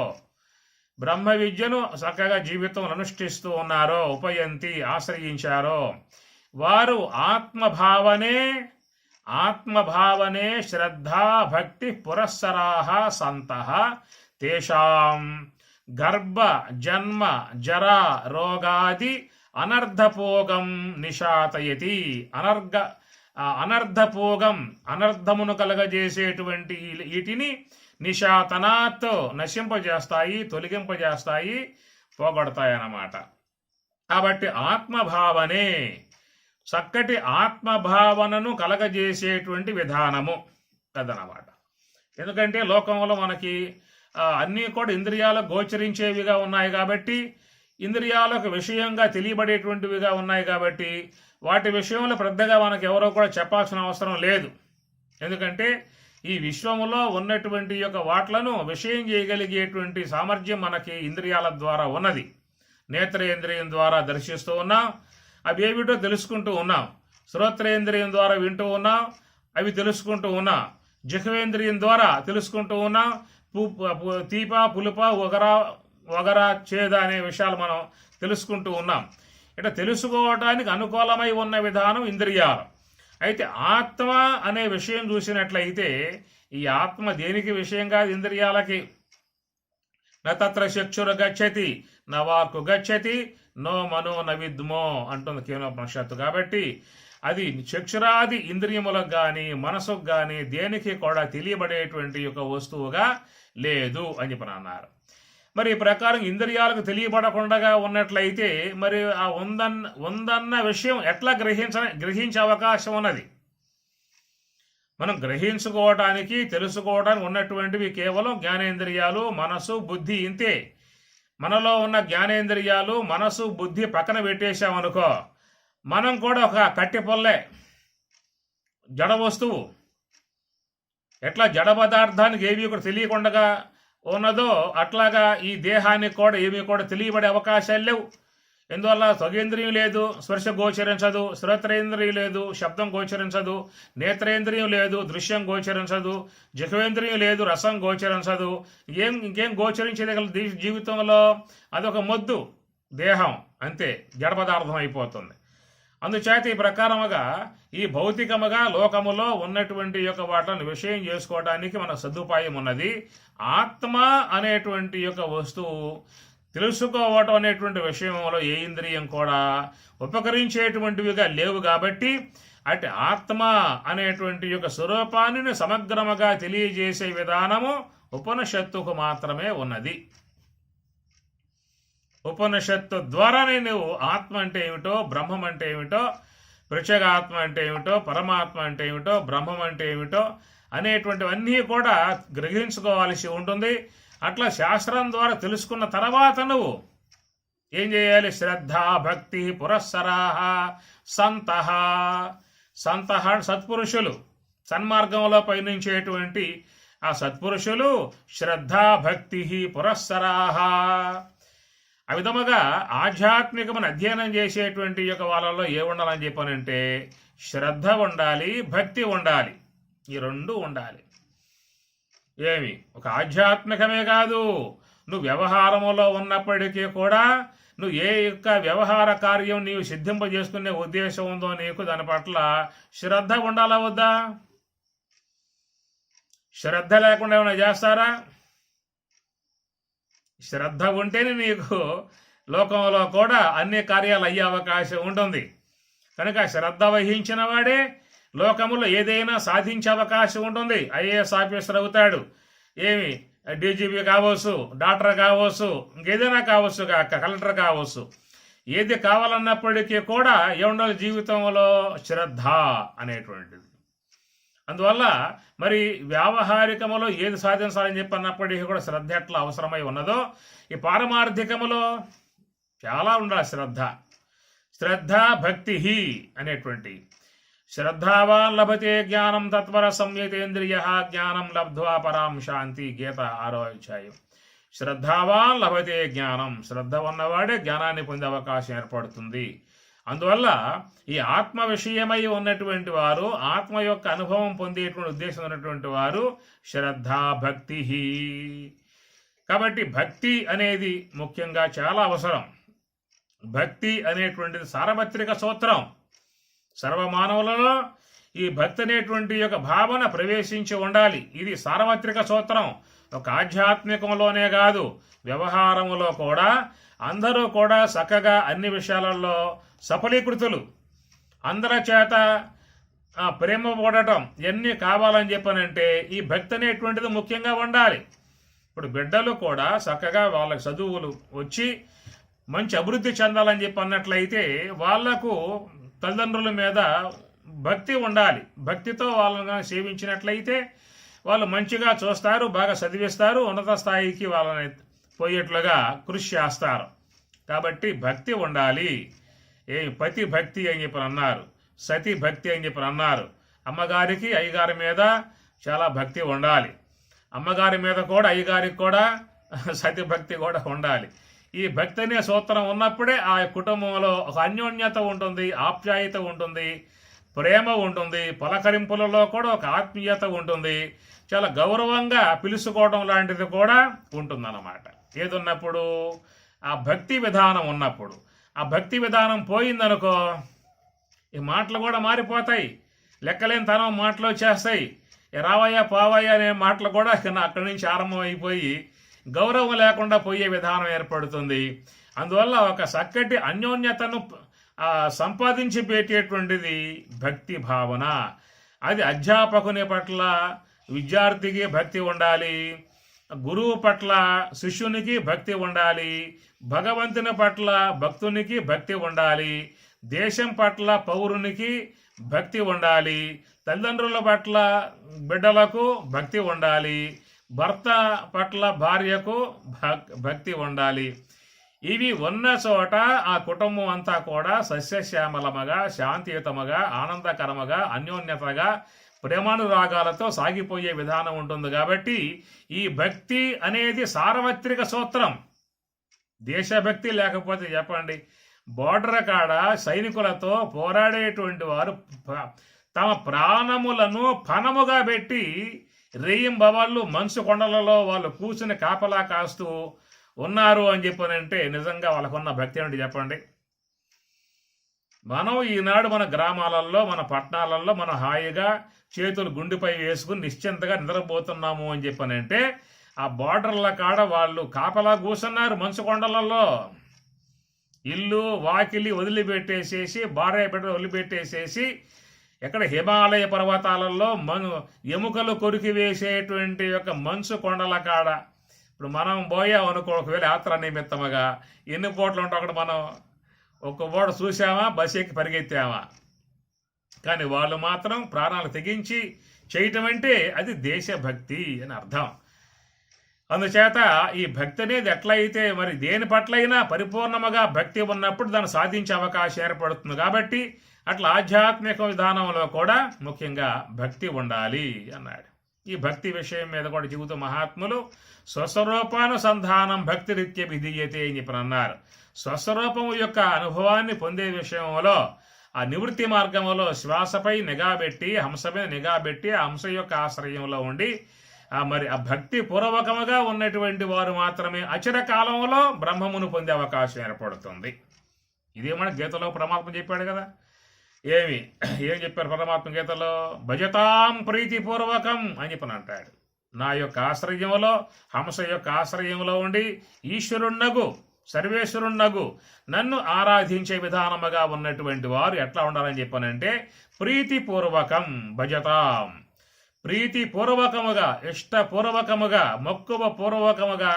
బ్రహ్మ విద్యను చక్కగా జీవితం అనుష్ఠిస్తూ ఉన్నారో, ఉపయంతి ఆశ్రయించారో, వారు ఆత్మభావనే శ్రద్ధా భక్తి పురస్సరాః సంతః తేషాం గర్భ జన్మ జరా రోగాది అనర్ధపోగం నిశాతయతి. అనర్ధపోగం అనర్ధమును కలగజేసేటువంటి వీటిని నిశాతనాత్ నశింపజేస్తాయి, తొలగింపజేస్తాయి, పోగొడతాయి అన్నమాట. కాబట్టి ఆత్మభావనే చక్కటి ఆత్మభావనను కలగజేసేటువంటి విధానము అదనమాట. ఎందుకంటే లోకంలో మనకి అన్నీ కూడా ఇంద్రియాలకు గోచరించేవిగా ఉన్నాయి కాబట్టి, ఇంద్రియాలకు విషయంగా తెలియబడేటువంటివిగా ఉన్నాయి కాబట్టి వాటి విషయంలో పెద్దగా మనకు ఎవరో కూడా చెప్పాల్సిన అవసరం లేదు. ఎందుకంటే ఈ విశ్వములో ఉన్నటువంటి యొక్క వాట్లను విషయం చేయగలిగేటువంటి సామర్థ్యం మనకి ఇంద్రియాల ద్వారా ఉన్నది. నేత్రేంద్రియం ద్వారా దర్శిస్తూ ఉన్నాం, అవి ఏమిటో తెలుసుకుంటూ ఉన్నాం. శ్రోత్రేంద్రియం ద్వారా వింటూ ఉన్నాం, అవి తెలుసుకుంటూ ఉన్నాం. జిహ్వేంద్రియం ద్వారా తెలుసుకుంటూ ఉన్నాం, తీప పులుప వగరా చేద అనే విషయాలు మనం తెలుసుకుంటూ ఉన్నాం. ఇట్లా తెలుసుకోవడానికి అనుకూలమై ఉన్న విధానం ఇంద్రియాలు. అయితే ఆత్మ అనే విషయం చూసినట్లయితే ఈ ఆత్మ దేనికి విషయం కాదు, ఇంద్రియాలకి. నత్ర చక్షురు గచ్చతి నవాకు గచ్చతి నో మనో నవిద్మో అంటుంది కేవలోపనిషత్తు. కాబట్టి అది చక్షురాది ఇంద్రియములకు కానీ మనసుకు కానీ దేనికి కూడా తెలియబడేటువంటి ఒక వస్తువుగా లేదు అని చెప్పి అన్నారు. మరి ఈ ప్రకారం ఇంద్రియాలకు తెలియబడకుండా ఉన్నట్లయితే మరి ఆ ఉందన్న విషయం ఎట్లా గ్రహించే అవకాశం ఉన్నది? మనం గ్రహించుకోవడానికి తెలుసుకోవడానికి ఉన్నటువంటివి కేవలం జ్ఞానేంద్రియాలు, మనసు, బుద్ధి, ఇంతే. మనలో ఉన్న జ్ఞానేంద్రియాలు, మనసు, బుద్ధి పక్కన పెట్టేశామనుకో, మనం కూడా ఒక కట్టె పొల్లే, జడ వస్తువు. ఎట్లా జడ పదార్థానికి ఏవి కూడా తెలియకుండా ఉన్నదో అట్లాగా ఈ దేహానికి కూడా ఏమీ కూడా తెలియబడే అవకాశాలు లేవు. ఎందువల్ల త్వగేంద్రియం లేదు, స్పర్శ గోచరించదు. శ్రోత్రేంద్రియం లేదు, శబ్దం గోచరించదు. నేత్రేంద్రియం లేదు, దృశ్యం గోచరించదు. జిహ్వేంద్రియం లేదు, రసం గోచరించదు. ఇంకేం గోచరించేది జీవితంలో? అదొక మొద్దు దేహం, అంతే, జడ పదార్థం అయిపోతుంది. అందుచేత ఈ ప్రకారముగా ఈ భౌతికముగా లోకములో ఉన్నటువంటి యొక్క వాటిని విషయం చేసుకోవడానికి మన సదుపాయం ఉన్నది. ఆత్మ అనేటువంటి యొక్క వస్తువు తెలుసుకోవటం అనేటువంటి విషయంలో ఏ ఇంద్రియం కూడా ఉపకరించేటువంటివిగా లేవు. కాబట్టి అటు ఆత్మ అనేటువంటి యొక్క స్వరూపాన్ని సమగ్రముగా తెలియజేసే విధానము ఉపనిషత్తుకు మాత్రమే ఉన్నది. ఉపనిషత్తు ద్వారానే నువ్వు ఆత్మ అంటే ఏమిటో, బ్రహ్మం అంటే ఏమిటో, ప్రత్యేగాత్మ అంటే ఏమిటో, పరమాత్మ అంటే ఏమిటో, బ్రహ్మం అంటే ఏమిటో అనేటువంటివన్నీ కూడా గ్రహించుకోవాల్సి ఉంటుంది. అట్లా శాస్త్రం ద్వారా తెలుసుకున్న తర్వాత నువ్వు ఏం చేయాలి? శ్రద్ధ, భక్తి, పురస్సరాహ, సంతః. సంతః సత్పురుషులు, సన్మార్గంలో పయనించేటువంటి ఆ సత్పురుషులు. శ్రద్ధ, భక్తి, పురస్సరాహ. ఆ విధముగా ఆధ్యాత్మికమైన అధ్యయనం చేసేటువంటి యొక్క వాళ్ళలో ఏ ఉండాలని చెప్పానంటే శ్రద్ధ ఉండాలి, భక్తి ఉండాలి. ఈ రెండు ఉండాలి. ఏమి ఒక ఆధ్యాత్మికమే కాదు, నువ్వు వ్యవహారములో ఉన్నప్పటికీ కూడా నువ్వు ఏ యొక్క వ్యవహార కార్యం నీవు సిద్ధింపజేసుకునే ఉద్దేశం ఉందో నీకు దాని పట్ల శ్రద్ధ ఉండాలా వద్దా? శ్రద్ధ లేకుండా ఏమైనా చేస్తారా? శ్రద్ధ ఉంటేనే నీకు లోకంలో కూడా అన్ని కార్యాలు అయ్యే అవకాశం ఉంటుంది. కనుక శ్రద్ధ వహించిన వాడే లోకములో ఏదైనా సాధించే అవకాశం ఉంటుంది. ఐఏఎస్ ఆఫీసర్ అవుతాడు, ఏమి డీజీపీ కావచ్చు, డాక్టర్ కావచ్చు, ఇంకేదైనా కావచ్చు, కలెక్టర్ కావచ్చు. ఏది కావాలన్నప్పటికీ కూడా ఏముండాలి జీవితంలో? శ్రద్ధ అనేటువంటిది. అందువల్ల మరి వ్యావహారికములో ఏది సాధించాలని చెప్పి అన్నప్పటికీ కూడా శ్రద్ధ ఎట్లా అవసరమై ఉన్నదో ఈ పారమార్థికములో చాలా ఉండాలి శ్రద్ధ. శ్రద్ధ, భక్తి అనేటువంటి. శ్రద్ధావాన్ లభతే జ్ఞానం తత్పర సంయతేంద్రియ జ్ఞానం లబ్ధ్వా పరాం శాంతి. గీత 6వ అధ్యాయం. శ్రద్ధావాన్ లభతే జ్ఞానం. శ్రద్ధ ఉన్నవాడే జ్ఞానాన్ని పొందే అవకాశం ఏర్పడుతుంది. అందువల్ల ఈ ఆత్మ విషయమై ఉన్నటువంటి వారు, ఆత్మ యొక్క అనుభవం పొందేటువంటి ఉద్దేశం ఉన్నటువంటి వారు శ్రద్ధ, భక్తి. కాబట్టి భక్తి అనేది ముఖ్యంగా చాలా అవసరం. భక్తి అనేటువంటిది సార్వత్రిక సూత్రం. సర్వమానవులలో ఈ భక్తి అనేటువంటి యొక్క భావన ప్రవేశించి ఉండాలి. ఇది సార్వత్రిక సూత్రం. ఒక ఆధ్యాత్మికంలోనే కాదు, వ్యవహారములో కూడా అందరూ కూడా చక్కగా అన్ని విషయాలలో సఫలీకృతులు. అందరి చేత ప్రేమ పడటం ఎన్ని కావాలని చెప్పనంటే ఈ భక్తి అనేటువంటిది ముఖ్యంగా ఉండాలి. ఇప్పుడు బిడ్డలు కూడా చక్కగా వాళ్ళ చదువులు వచ్చి మంచి అభివృద్ధి చెందాలని చెప్పి అన్నట్లయితే వాళ్లకు తల్లిదండ్రుల మీద భక్తి ఉండాలి. భక్తితో వాళ్ళని సేవించినట్లయితే వాళ్ళు మంచిగా చూస్తారు, బాగా చదివిస్తారు, ఉన్నత స్థాయికి వాళ్ళని పోయేట్లుగా కృషి చేస్తారు. కాబట్టి భక్తి ఉండాలి. పతి భక్తి అని చెప్పి అన్నారు, సతి భక్తి అని చెప్పి అన్నారు. అమ్మగారికి అయ్యగారి మీద చాలా భక్తి ఉండాలి. అమ్మగారి మీద కూడా అయ్యగారికి కూడా సతి భక్తి కూడా ఉండాలి. ఈ భక్తి అనే సూత్రం ఉన్నప్పుడే ఆ కుటుంబంలో ఒక అన్యోన్యత ఉంటుంది, ఆప్యాయత ఉంటుంది, ప్రేమ ఉంటుంది, పలకరింపులలో కూడా ఒక ఆత్మీయత ఉంటుంది, చాలా గౌరవంగా పిలుచుకోవడం లాంటిది కూడా ఉంటుందన్నమాట. ఏదున్నప్పుడు ఆ భక్తి విధానం ఉన్నప్పుడు. ఆ భక్తి విధానం పోయిందనుకో ఈ మాటలు కూడా మారిపోతాయి, లెక్కలేని తనం మాటలు వచ్చేస్తాయి. రావయ్యా పోవయ్యా అనే మాటలు కూడా అక్కడి నుంచి ఆరంభం అయిపోయి గౌరవం లేకుండా పోయే విధానం ఏర్పడుతుంది. అందువల్ల ఒక చక్కటి అన్యోన్యతను సంపాదించి పెట్టేటువంటిది భక్తి భావన. అది అధ్యాపకుని పట్ల విద్యార్థికి భక్తి ఉండాలి, గురువు పట్ల శిష్యునికి భక్తి ఉండాలి, భగవంతుని పట్ల భక్తునికి భక్తి ఉండాలి, దేశం పట్ల పౌరునికి భక్తి ఉండాలి, తల్లిదండ్రుల పట్ల బిడ్డలకు భక్తి ఉండాలి, భర్త పట్ల భార్యకు భక్తి ఉండాలి. ఇవి ఉన్న చోట ఆ కుటుంబం అంతా కూడా సస్యశ్యామలముగా, శాంతియుతముగా, ఆనందకరముగా, అన్యోన్యతగా, ప్రేమానురాగాలతో సాగిపోయే విధానం ఉంటుంది. కాబట్టి ఈ భక్తి అనేది సార్వత్రిక సూత్రం. దేశభక్తి లేకపోతే చెప్పండి, బోర్డర్ కాడ సైనికులతో పోరాడేటువంటి వారు తమ ప్రాణములను పణముగా పెట్టి రేయింబవళ్ళు మంచు కొండలలో వాళ్ళు కూర్చుని కాపలా కాస్తూ ఉన్నారు అని చెప్పనంటే నిజంగా వాళ్ళకున్న భక్తి ఏంటి చెప్పండి. మనం ఈనాడు మన గ్రామాలలో, మన పట్టణాలలో మనం హాయిగా చేతులు గుండెపై వేసుకుని నిశ్చింతగా నిద్రపోతున్నాము అని చెప్పనంటే ఆ బార్డర్ల కాడ వాళ్ళు కాపలా కూర్చున్నారు మంచు కొండలలో. ఇల్లు వాకిలి వదిలిపెట్టేసేసి, భార్య బిడ్డ వదిలిపెట్టేసేసి, ఎక్కడ హిమాలయ పర్వతాలలో ఎముకలు కొరికి వేసేటువంటి యొక్క మంచు కొండల కాడ ఇప్పుడు మనం పోయాం అనుకో, ఒకవేళ యాత్ర నిమిత్తముగా ఎన్ని పూటలు ఉంటే అక్కడ మనం ఒక్క పూట చూసామా, బస్ ఎక్కి పరిగెత్తామా. కానీ వాళ్ళు మాత్రం ప్రాణాలు తెగించి చేయటం అంటే అది దేశభక్తి అని అర్థం. అందుచేత ఈ భక్తి అనేది ఎట్లయితే మరి దేని పట్లైనా పరిపూర్ణముగా భక్తి ఉన్నప్పుడు దాన్ని సాధించే అవకాశం ఏర్పడుతుంది. కాబట్టి అట్లా ఆధ్యాత్మిక విధానంలో కూడా ముఖ్యంగా భక్తి ఉండాలి అన్నాడు. ఈ భక్తి విషయం మీద కూడా చెబుతూ మహాత్ములు స్వస్వరూపానుసంధానం భక్తి రీత్య విధీయతే అని చెప్పి అన్నారు. స్వస్వరూపం యొక్క అనుభవాన్ని పొందే విషయంలో ఆ నివృత్తి మార్గంలో శ్వాసపై నిఘా పెట్టి, హంసపై నిఘా పెట్టి, ఆ హంస యొక్క ఆశ్రయంలో ఉండి మరి ఆ భక్తి పూర్వకముగా ఉన్నటువంటి వారు మాత్రమే అచిర కాలంలో బ్రహ్మమును పొందే అవకాశం ఏర్పడుతుంది. ఇదే మన గీతలో పరమాత్మ చెప్పాడు కదా. ఏం చెప్పారు పరమాత్మ గీతలో? భజతాం ప్రీతిపూర్వకం అని చెప్పని అంటాడు. నా యొక్క ఆశ్రయంలో, హంస యొక్క ఆశ్రయంలో ఉండి ఈశ్వరుణ్ణగు, సర్వేశ్వరుణ్ణగు నన్ను ఆరాధించే విధానముగా ఉన్నటువంటి వారు ఎట్లా ఉండాలని చెప్పానంటే ప్రీతిపూర్వకం భజతాం, ప్రీతిపూర్వకముగా, ఇష్టపూర్వకముగా, మక్కువ పూర్వకముగా,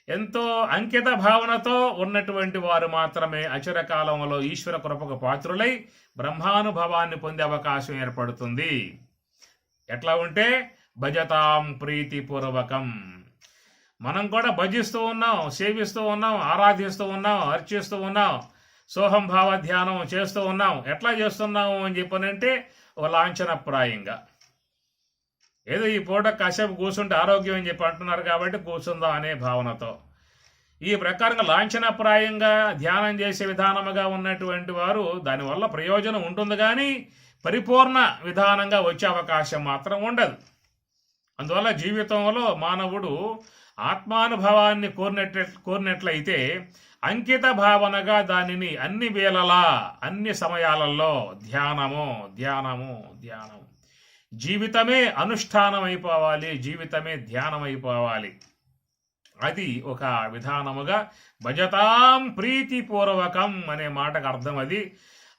ఎంతో అంకిత భావనతో ఉన్నటువంటి వారు మాత్రమే అచిరకాలంలో ఈశ్వర కృపకు పాత్రులై బ్రహ్మానుభవాన్ని పొందే అవకాశం ఏర్పడుతుంది. ఎట్లా ఉంటే భజతాం ప్రీతిపూర్వకం. మనం కూడా భజిస్తూ ఉన్నాం, సేవిస్తూ ఉన్నాం, ఆరాధిస్తూ ఉన్నాం, అర్చిస్తూ ఉన్నాం, సోహం భావ ధ్యానం చేస్తూ ఉన్నాం. ఎట్లా చేస్తున్నాము అని చెప్పనంటే ఒక లాంఛనప్రాయంగా, ఏదో ఈ పూట కాసేపు కూర్చుంటే ఆరోగ్యం అని చెప్పి అంటున్నారు కాబట్టి కూర్చుందాం అనే భావనతో ఈ ప్రకారంగా లాంఛనప్రాయంగా ధ్యానం చేసే విధానముగా ఉన్నటువంటి వారు దానివల్ల ప్రయోజనం ఉంటుంది, కానీ పరిపూర్ణ విధానంగా వచ్చే అవకాశం మాత్రం ఉండదు. అందువల్ల జీవితంలో మానవుడు ఆత్మానుభవాన్ని కోరినట్లయితే అంకిత భావనగా దానిని అన్ని వేళలా, అన్ని సమయాలలో ధ్యానము ధ్యానము ధ్యానం, జీవితమే అనుష్ఠానం అయిపోవాలి, జీవితమే ధ్యానం అయిపోవాలి. అది ఒక విధానముగా భజతాం ప్రీతిపూర్వకం అనే మాటకు అర్థం అది.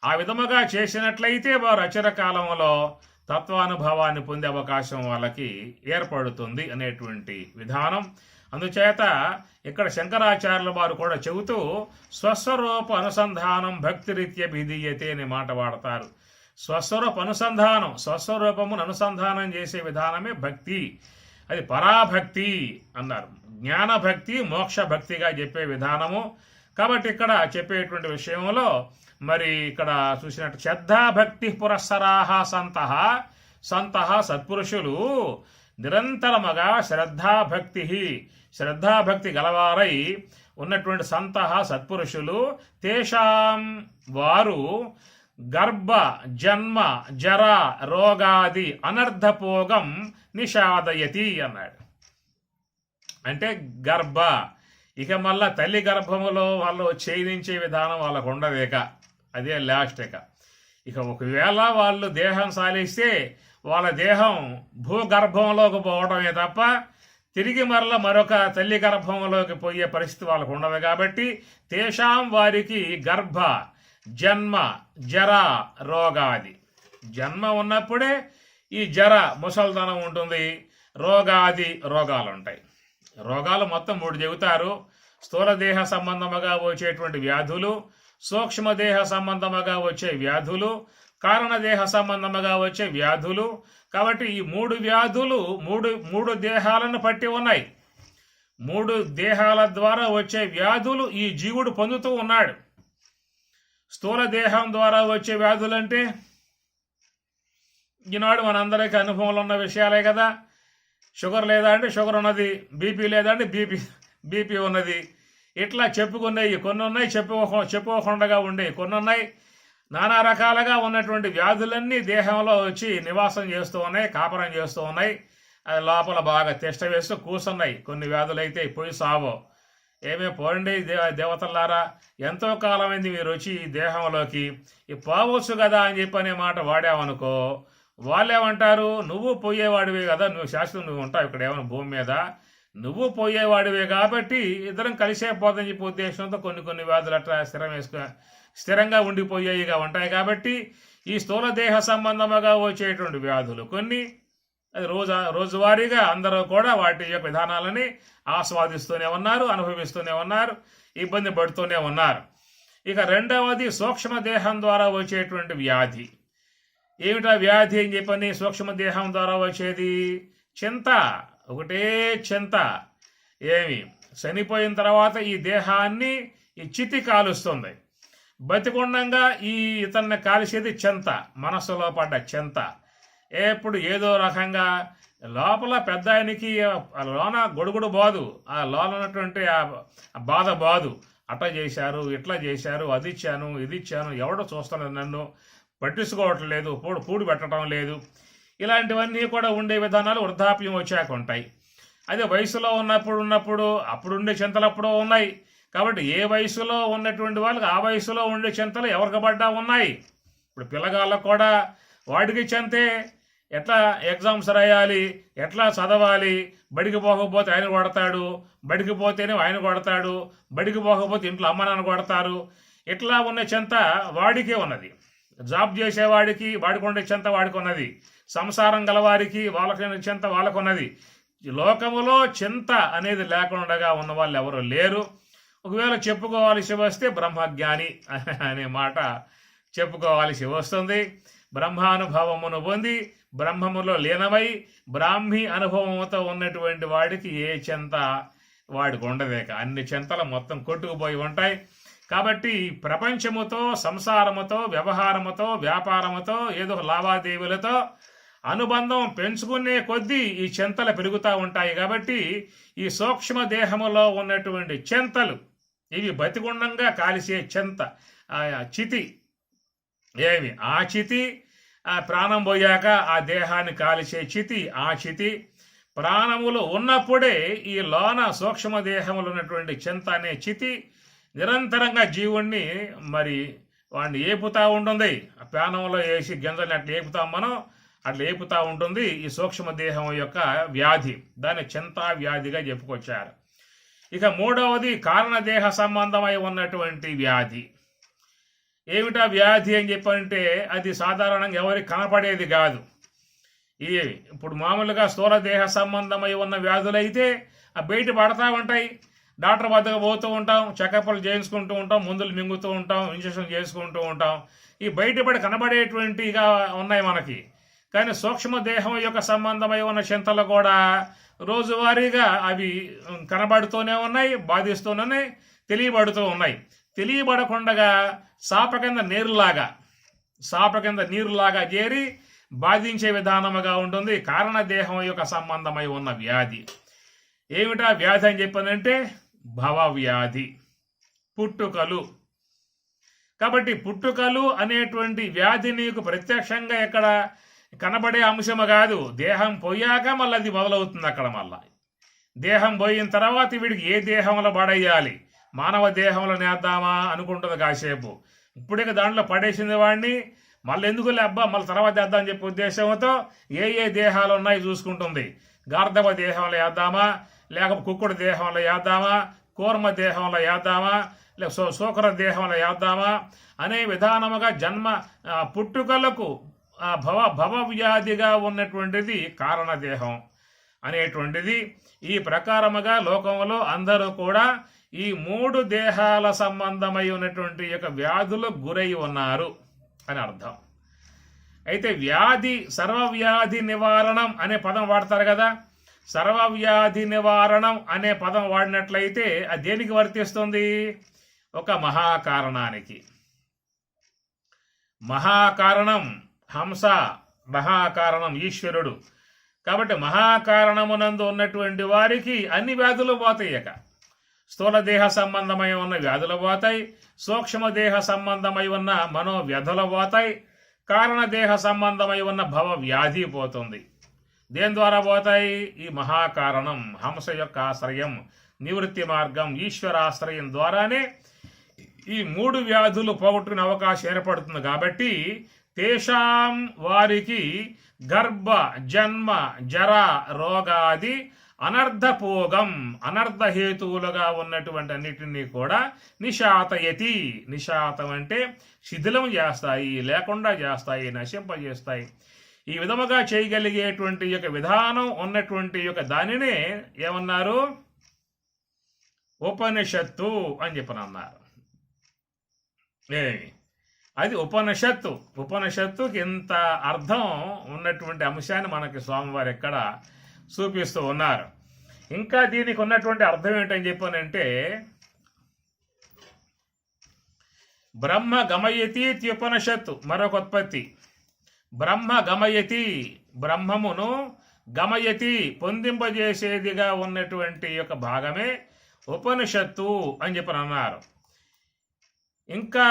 ఆ విధముగా చేసినట్లయితే వారు అచిరకాలంలో తత్వానుభవాన్ని పొందే అవకాశం వాళ్ళకి ఏర్పడుతుంది అనేటువంటి విధానం. అందుచేత ఇక్కడ శంకరాచార్యుల వారు కూడా చెబుతూ స్వస్వరూప అనుసంధానం భక్తి రీత్య విధీయతే అనే మాట వాడతారు. స్వస్వరూప అనుసంధానం, స్వస్వరూపమును అనుసంధానం చేసే విధానమే భక్తి. అది పరాభక్తి అన్నారు. జ్ఞానభక్తి, మోక్ష భక్తిగా చెప్పే విధానము. కాబట్టి ఇక్కడ చెప్పేటువంటి విషయంలో మరి ఇక్కడ చూసినట్టు శ్రద్ధాభక్తి పురస్సరాహ సంతః, సంతః సత్పురుషులు నిరంతరముగా శ్రద్ధాభక్తి గలవారై ఉన్నటువంటి సంతః సత్పురుషులు తేషాం వారు గర్భ జన్మ జర రోగాది అనర్ధపోగం నిషాదయతి అన్నాడు. అంటే గర్భ, ఇక మళ్ళా తల్లి గర్భములో వాళ్ళు క్షీణించే విధానం వాళ్ళకు ఉండదేక, అదే లాస్ట్. ఇక ఒకవేళ వాళ్ళు దేహం సాలిస్తే వాళ్ళ దేహం భూగర్భంలోకి పోవడమే తప్ప తిరిగి మరొక తల్లి గర్భంలోకి పోయే పరిస్థితి వాళ్ళకు ఉండదు. కాబట్టి తేషాం వారికి గర్భ జన్మ జర రోగాది. జన్మ ఉన్నప్పుడే ఈ జర ముసల్దనం ఉంటుంది, రోగాది రోగాలు ఉంటాయి. రోగాలు మొత్తం 3 చెబుతారు. స్థూల దేహ సంబంధముగా వచ్చేటువంటి వ్యాధులు, సూక్ష్మదేహ సంబంధముగా వచ్చే వ్యాధులు, కారణదేహ సంబంధముగా వచ్చే వ్యాధులు. కాబట్టి ఈ 3 వ్యాధులు మూడు దేహాలను పట్టి ఉన్నాయి. 3 దేహాల ద్వారా వచ్చే వ్యాధులు ఈ జీవుడు పొందుతూ ఉన్నాడు. స్థూల దేహం ద్వారా వచ్చే వ్యాధులంటే ఈనాడు మనందరికీ అనుభవంలో ఉన్న విషయాలే కదా. షుగర్ లేదా అంటే షుగర్ ఉన్నది, బీపీ లేదా అంటే బీపీ ఉన్నది. ఇట్లా చెప్పుకునేవి కొన్ని ఉన్నాయి, చెప్పుకోకుండా ఉండేవి కొన్ని ఉన్నాయి. నానా రకాలుగా ఉన్నటువంటి వ్యాధులన్నీ దేహంలో వచ్చి నివాసం చేస్తూ ఉన్నాయి, కాపురం చేస్తూ ఉన్నాయి. అది లోపల బాగా తిష్ట వేస్తూ కూర్చున్నాయి. కొన్ని వ్యాధులు అయితే పోయి సావో. ఏమే పోండి దేవతలారా, ఎంతో కాలమైంది మీరు వచ్చి ఈ దేహంలోకి, ఈ పోవచ్చు కదా అని చెప్పనే మాట వాడామనుకో, వాళ్ళేమంటారు, నువ్వు పోయేవాడివే కదా, నువ్వు శాశ్వతం నువ్వు ఉంటావు ఇక్కడ ఏమైనా భూమి మీద, నువ్వు పోయేవాడివే కాబట్టి ఇద్దరం కలిసే పోదని చెప్పి ఉద్దేశంతో కొన్ని వ్యాధులు అట్లా స్థిరంగా ఉండిపోయేవిగా ఉంటాయి. కాబట్టి ఈ స్థూల దేహ సంబంధముగా వచ్చేటువంటి వ్యాధులు కొన్ని, అది రోజువారీగా అందరూ కూడా వాటి యొక్క విధానాలని ఆస్వాదిస్తూనే ఉన్నారు, అనుభవిస్తూనే ఉన్నారు, ఇబ్బంది పడుతూనే ఉన్నారు. ఇక రెండవది సూక్ష్మదేహం ద్వారా వచ్చేటువంటి వ్యాధి. ఏమిటా వ్యాధి అని చెప్పని సూక్ష్మదేహం ద్వారా వచ్చేది? చింత. ఒకటే చింత. ఏమి చనిపోయిన తర్వాత ఈ దేహాన్ని ఈ చితి కాలుస్తుంది. బతికుండంగా ఇతన్ని కాల్చేది చింత, మనస్సులో పడ్డ చింత. ఎప్పుడు ఏదో రకంగా లోపల పెద్ద ఆయనకి లోన గొడుగుడు బాదు, ఆ లోన ఉన్నటువంటి ఆ బాధ బాదు. అట్లా చేశారు, ఇట్లా చేశారు, అది ఇచ్చాను, ఇది ఇచ్చాను, ఎవడో చూస్తలేదు, నన్ను పట్టించుకోవటం లేదు, పూడి పెట్టడం లేదు. ఇలాంటివన్నీ కూడా ఉండే విధానాలు వృద్ధాప్యం వచ్చాక ఉంటాయి. అదే వయసులో ఉన్నప్పుడు అప్పుడుండే చింతలు అప్పుడో ఉన్నాయి. కాబట్టి ఏ వయసులో ఉన్నటువంటి వాళ్ళకి ఆ వయసులో ఉండే చింతలు ఎవరికి పడ్డా ఉన్నాయి. ఇప్పుడు పిల్లగాళ్ళకు కూడా వాడికి చింతే, ఎట్లా ఎగ్జామ్స్ రాయాలి, ఎట్లా చదవాలి, బడికి పోకపోతే ఆయన కొడతాడు, బడికి పోతేనే ఆయన కొడతాడు, బడికి పోకపోతే ఇంట్లో అమ్మ నాన్న కొడతారు. ఇట్లా ఉన్న చింత వాడికే ఉన్నది. జాబ్ చేసేవాడికి వాడికి ఉండే చింత వాడికి ఉన్నది. సంసారం గలవారికి వాళ్ళకి చింత వాళ్ళకు ఉన్నది. లోకములో చింత అనేది లేకుండా ఉన్న వాళ్ళు ఎవరు లేరు. ఒకవేళ చెప్పుకోవాల్సి వస్తే బ్రహ్మజ్ఞాని అనే మాట చెప్పుకోవాల్సి వస్తుంది. బ్రహ్మానుభవమును పొంది బ్రహ్మములో లీనమై బ్రాహ్మీ అనుభవముతో ఉన్నటువంటి వాడికి ఏ చింత వాడికి ఉండదేక. అన్ని చింతలు మొత్తం కొట్టుకుపోయి ఉంటాయి. కాబట్టి ప్రపంచముతో, సంసారముతో, వ్యవహారముతో, వ్యాపారముతో, ఏదో లావాదేవీలతో అనుబంధం పెంచుకునే కొద్దీ ఈ చింతలు పెరుగుతూ ఉంటాయి. కాబట్టి ఈ సూక్ష్మ దేహములో ఉన్నటువంటి చింతలు, ఇవి బతిగుండంగా కాలిసే చింత, చితి. ఏమి ఆ చితి, ఆ ప్రాణం పోయాక ఆ దేహాన్ని కాలిసే చితి, ఆ చితి. ప్రాణములు ఉన్నప్పుడే ఈ లోన సూక్ష్మ దేహములు ఉన్నటువంటి చింత అనే చితి నిరంతరంగా జీవుణ్ణి వాడిని ఏపుతా ఉంటుంది. ఆ ప్రాణంలో వేసి గింజల్ని అట్లా ఏపుతాం మనం, అట్లా ఏపుతా ఉంటుంది ఈ సూక్ష్మదేహం యొక్క వ్యాధి. దాన్ని చింతా వ్యాధిగా చెప్పుకొచ్చారు. ఇక మూడవది కారణదేహ సంబంధమై ఉన్నటువంటి వ్యాధి. ఏమిటా వ్యాధి అని చెప్పంటే అది సాధారణంగా ఎవరికి కనపడేది కాదు. ఇప్పుడు మామూలుగా స్థూల దేహ సంబంధమై ఉన్న వ్యాధులైతే బయట పడతా ఉంటాయి. డాక్టర్ వద్దకు పోతూ ఉంటాం, చెకప్లు చేయించుకుంటూ ఉంటాం, మందులు మింగుతూ ఉంటాం, ఇంజక్షన్ చేసుకుంటూ ఉంటాం. ఈ బయటపడి కనబడేటువంటిగా ఉన్నాయి మనకి. కానీ సూక్ష్మ దేహం యొక్క సంబంధమై ఉన్న చింతలు కూడా రోజువారీగా అవి కనబడుతూనే ఉన్నాయి, బాధిస్తూనే తెలియబడుతూ ఉన్నాయి. తెలియబడకుండా సాప కింద నీరులాగా చేరి బాధించే విధానముగా ఉంటుంది కారణదేహం యొక్క సంబంధమై ఉన్న వ్యాధి. ఏమిటా వ్యాధి అని చెప్పానంటే భవవ్యాధి, పుట్టుకలు. కాబట్టి పుట్టుకలు అనేటువంటి వ్యాధి నీకు ప్రత్యక్షంగా ఎక్కడ కనబడే అంశము కాదు. దేహం పోయాక మళ్ళీ అది మొదలవుతుంది. అక్కడ మళ్ళా దేహం పోయిన తర్వాత వీడికి ఏ దేహంలో పడేయాలి, మానవ దేహంలో నేద్దామా అనుకుంటుంది కాసేపు. ఇప్పుడే దాంట్లో పడేసింది వాడిని, మళ్ళీ ఎందుకు అబ్బా మళ్ళీ తర్వాత వేద్దాం అని చెప్పే ఉద్దేశంతో ఏ దేహాలు ఉన్నాయి చూసుకుంటుంది. గార్ధవ దేహంలో వేద్దామా, లేకపోతే కుక్కుడు దేహంలో వేద్దామా, కూర్మ దేహంలో వేద్దామా, లేక శూకర దేహంలో వేద్దామా అనే విధానముగా జన్మ పుట్టుకలకు భవ వ్యాధిగా ఉన్నటువంటిది కారణదేహం అనేటువంటిది. ఈ ప్రకారముగా లోకంలో అందరూ కూడా ఈ 3 దేహాల సంబంధమై ఉన్నటువంటి యొక్క వ్యాధులకు గురై ఉన్నారు అని అర్థం. అయితే వ్యాధి, సర్వవ్యాధి నివారణం అనే పదం వాడతారు కదా. సర్వవ్యాధి నివారణం అనే పదం వాడినట్లయితే అది దేనికి వర్తిస్తుంది? ఒక మహాకారణానికి. మహాకారణం హంస, మహాకారణం ఈశ్వరుడు. కాబట్టి మహాకారణమునందు ఉన్నటువంటి వారికి అన్ని వ్యాధులు పోతాయి. స్థూల దేహ సంబంధమై ఉన్న వ్యాధులు పోతాయి, సూక్ష్మదేహ సంబంధమై ఉన్న మనోవ్యధులు పోతాయి, కారణదేహ సంబంధమై ఉన్న భవ వ్యాధి పోతుంది. దేని ద్వారా పోతాయి? ఈ మహాకారణం, హంస యొక్క ఆశ్రయం, నివృత్తి మార్గం, ఈశ్వరాశ్రయం ద్వారానే ఈ 3 వ్యాధులు పోగొట్టుకునే అవకాశం ఏర్పడుతుంది. కాబట్టి తేషాం వారికి గర్భ జన్మ జర రోగాది అనర్ధపోగం, అనర్ధహేతువులుగా ఉన్నటువంటి అన్నిటినీ కూడా నిశాతయతి. నిశాతం అంటే శిథిలం చేస్తాయి, లేకుండా చేస్తాయి, నశింపజేస్తాయి. ఈ విధముగా చేయగలిగేటువంటి యొక్క విధానం ఉన్నటువంటి యొక్క దానినే ఏమన్నారు? ఉపనిషత్తు అని చెప్పనన్నారు. అది ఉపనిషత్తు. ఉపనిషత్తుకి ఇంత అర్థం ఉన్నటువంటి అంశాన్ని మనకి స్వామివారు ఎక్కడ చూపిస్తూ ఉన్నారు. ఇంకా దీనికి ఉన్నటువంటి అర్థం ఏంటని చెప్పానంటే, బ్రహ్మ గమయతి ఉపనిషత్తు మరొక ఉత్పత్తి. బ్రహ్మ గమయతి, బ్రహ్మమును గమయతి పొందింపజేసేదిగా ఉన్నటువంటి యొక్క భాగమే ఉపనిషత్తు అని చెప్పని అన్నారు. ఇంకా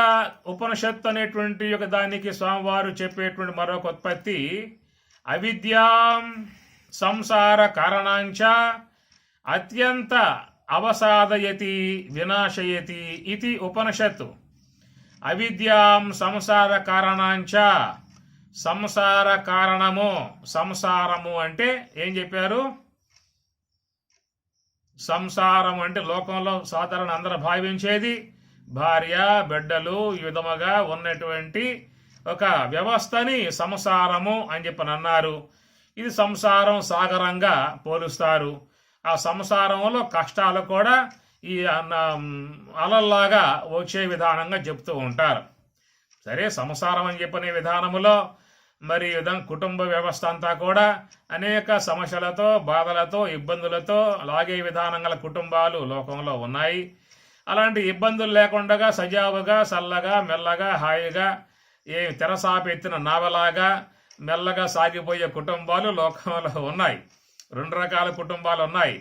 ఉపనిషత్తు అనేటువంటి యొక్క దానికి స్వామివారు చెప్పేటువంటి మరొక ఉత్పత్తి అవిద్యాం సంసార కారణాంచ అత్యంత అవసాదయతి వినాశయతి ఇది ఉపనిషత్తు. అవిద్యాం సంసార కారణాంచ, సంసార కారణము, సంసారము అంటే ఏం చెప్పారు? సంసారం అంటే లోకంలో సాధారణ అందరూ భావించేది భార్య బిడ్డలు ఈ విధముగా ఉన్నటువంటి ఒక వ్యవస్థని సంసారము అని చెప్పని అన్నారు. ఇది సంసారం సాగరంగా పోలుస్తారు. ఆ సంసారంలో కష్టాలు కూడా ఈ అలల్లాగా వచ్చే విధానంగా చెప్తూ ఉంటారు. సరే, సంసారం అని చెప్పనే విధానములో మరి కుటుంబ వ్యవస్థ అంతా కూడా అనేక సమస్యలతో, బాధలతో, ఇబ్బందులతో లాగే విధానంగా కుటుంబాలు లోకంలో ఉన్నాయి. అలాంటి ఇబ్బందులు లేకుండా సజావుగా, చల్లగా, మెల్లగా, హాయిగా, తెరసాపెత్తిన నావలాగా మెల్లగా సాగిపోయే కుటుంబాలు లోకంలో ఉన్నాయి. 2 రకాల కుటుంబాలు ఉన్నాయి.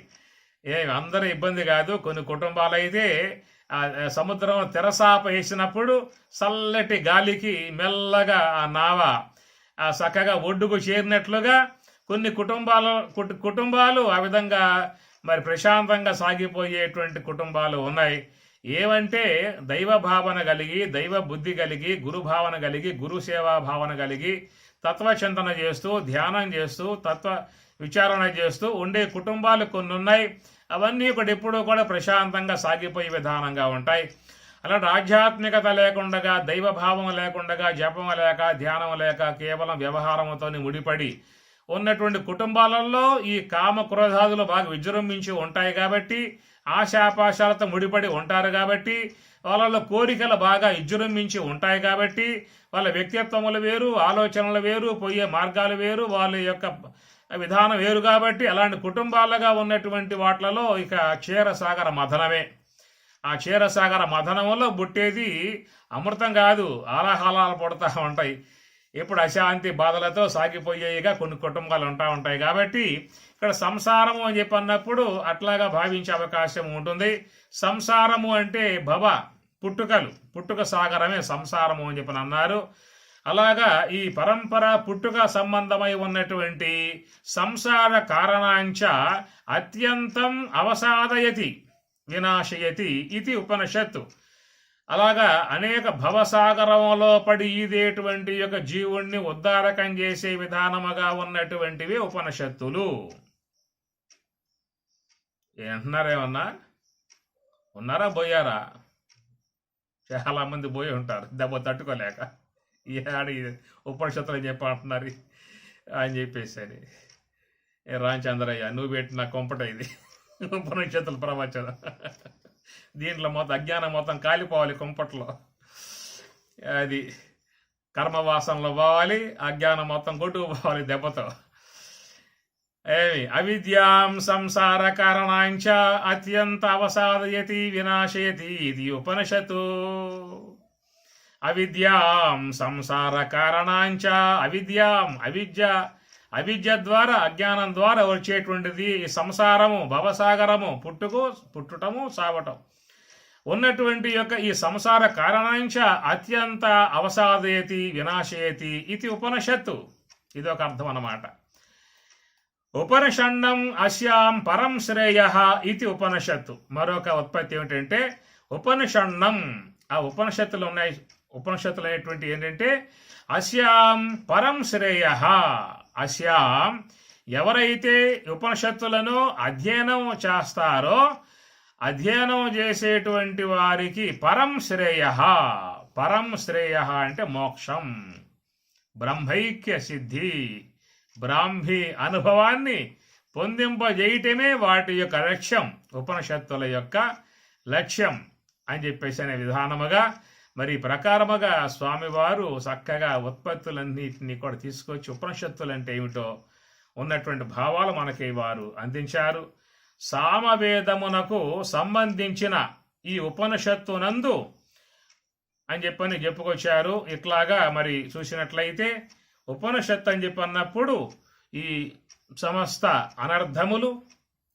అందరూ ఇబ్బంది కాదు. కొన్ని కుటుంబాలు అయితే సముద్రం తెరసాప వేసినప్పుడు చల్లటి గాలికి మెల్లగా ఆ నావ చక్కగా ఒడ్డుకు చేరినట్లుగా కొన్ని కుటుంబాలు ఆ విధంగా మరి ప్రశాంతంగా సాగిపోయేటువంటి కుటుంబాలు ఉన్నాయి. ఏమంటే దైవ భావన కలిగి, దైవ బుద్ధి కలిగి, గురు భావన కలిగి, గురు సేవా భావన కలిగి, తత్వచింతన చేస్తూ, ధ్యానం చేస్తూ, తత్వ విచారణ చేస్తూ ఉండే కుటుంబాలు కొన్ని ఉన్నాయి. అవన్నీ కూడా ఎప్పుడూ కూడా ప్రశాంతంగా సాగిపోయే విధానంగా ఉంటాయి. అలాంటి ఆధ్యాత్మికత లేకుండా, దైవభావం లేకుండా, జపం లేక, ధ్యానం లేక, కేవలం వ్యవహారంతో ముడిపడి ఉన్నటువంటి కుటుంబాలలో ఈ కామ క్రోధాదులు బాగా విజృంభించి ఉంటాయి. కాబట్టి ఆశాపాశాలతో ముడిపడి ఉంటారు. కాబట్టి వాళ్ళలో కోరికలు బాగా విజృంభించి ఉంటాయి. కాబట్టి వాళ్ళ వ్యక్తిత్వములు వేరు, ఆలోచనలు వేరు, పోయే మార్గాలు వేరు, వాళ్ళ యొక్క విధానం వేరు. కాబట్టి అలాంటి కుటుంబాలుగా ఉన్నటువంటి వాటిలలో ఇక క్షీరసాగర మథనమే. ఆ క్షీరసాగర మథనములో బుట్టేది అమృతం కాదు, ఆలాహలాలు పడుతూ ఉంటాయి. ఇప్పుడు అశాంతి బాధలతో సాగిపోయేగా కొన్ని కుటుంబాలు ఉంటాయి. కాబట్టి ఇక్కడ సంసారము అని చెప్పి అన్నప్పుడు అట్లాగా భావించే అవకాశం ఉంటుంది. సంసారము అంటే భవ, పుట్టుక సాగరమే సంసారము అని చెప్పి అన్నారు. అలాగా ఈ పరంపర పుట్టుక సంబంధమై ఉన్నటువంటి సంసార కారణాంచ అత్యంతం అవసాదయతి వినాశయతి ఇది ఉపనిషత్తు. అలాగా అనేక భవసాగరంలో పడి ఈదేటువంటి యొక్క జీవుణ్ణి ఉద్ధారకం చేసే విధానముగా ఉన్నటువంటివి ఉపనిషత్తులు. ఏంటున్నారేమన్నా? ఉన్నారా పోయారా? చాలామంది పోయి ఉంటారు దెబ్బ తట్టుకోలేక. ఈ ఆడి ఉపనిషత్తులు అని చెప్పి అంటున్నారు అని చెప్పేసి అని. రామచంద్రయ్య నువ్వు పెట్టిన కొంపట ఇది ఉపనిషత్తుల ప్రవచనం. దీంట్లో మొత్తం అజ్ఞానం మొత్తం కాలిపోవాలి కుంపట్లో. అది కర్మవాసనలో పోవాలి, అజ్ఞానం మొత్తం కొట్టుకుపోవాలి దెబ్బతో. ఏమి అవిద్యాం సంసార కారణాంచ అత్యంత అవసాదయతి వినాశయతి ఇది ఉపనిషత్తు. అవిద్యాం సంసార కారణాంచ అవిద్య ద్వారా అజ్ఞానం ద్వారా వచ్చేటువంటిది ఈ సంసారము భవసాగరము పుట్టుటము సావటం ఉన్నటువంటి యొక్క ఈ సంసార కారణాంచ అత్యంత అవసాదయతి వినాశయతి ఇది ఉపనిషత్తు. ఇది ఒక అర్థం అన్నమాట. ఉపనిషణ్ణం అస్యాం పరం శ్రేయ ఇది ఉపనిషత్తు. మరొక ఉత్పత్తి ఏమిటంటే ఉపనిషణ్ణం. ఆ ఉపనిషత్తులు ఉన్నాయి. ఉపనిషత్తులు అనేటువంటి ఏంటంటే అస్యాం పరం శ్రేయ. అస్యాం ఎవరైతే ఉపనిషత్తులను అధ్యయనం చేస్తారో అధ్యయనం చేసేటువంటి వారికి పరం శ్రేయ. పరం శ్రేయ అంటే మోక్షం, బ్రహ్మైక్య సిద్ధి, బ్రాహ్మీ అనుభవాన్ని పొందింపజేయటమే వాటి యొక్క లక్ష్యం, ఉపనిషత్తుల యొక్క లక్ష్యం అని చెప్పేసి అనే విధానముగా మరి ప్రకారముగా స్వామివారు చక్కగా ఉత్పత్తులన్నింటినీ కూడా తీసుకొచ్చి ఉపనిషత్తులు అంటే ఏమిటో ఉన్నటువంటి భావాలు మనకి వారు అందించారు. సామవేదమునకు సంబంధించిన ఈ ఉపనిషత్తునందు అని చెప్పని చెప్పుకొచ్చారు. ఇట్లాగా మరి చూసినట్లయితే ఉపనిషత్తు అని చెప్పన్నప్పుడు ఈ సమస్త అనర్థములు,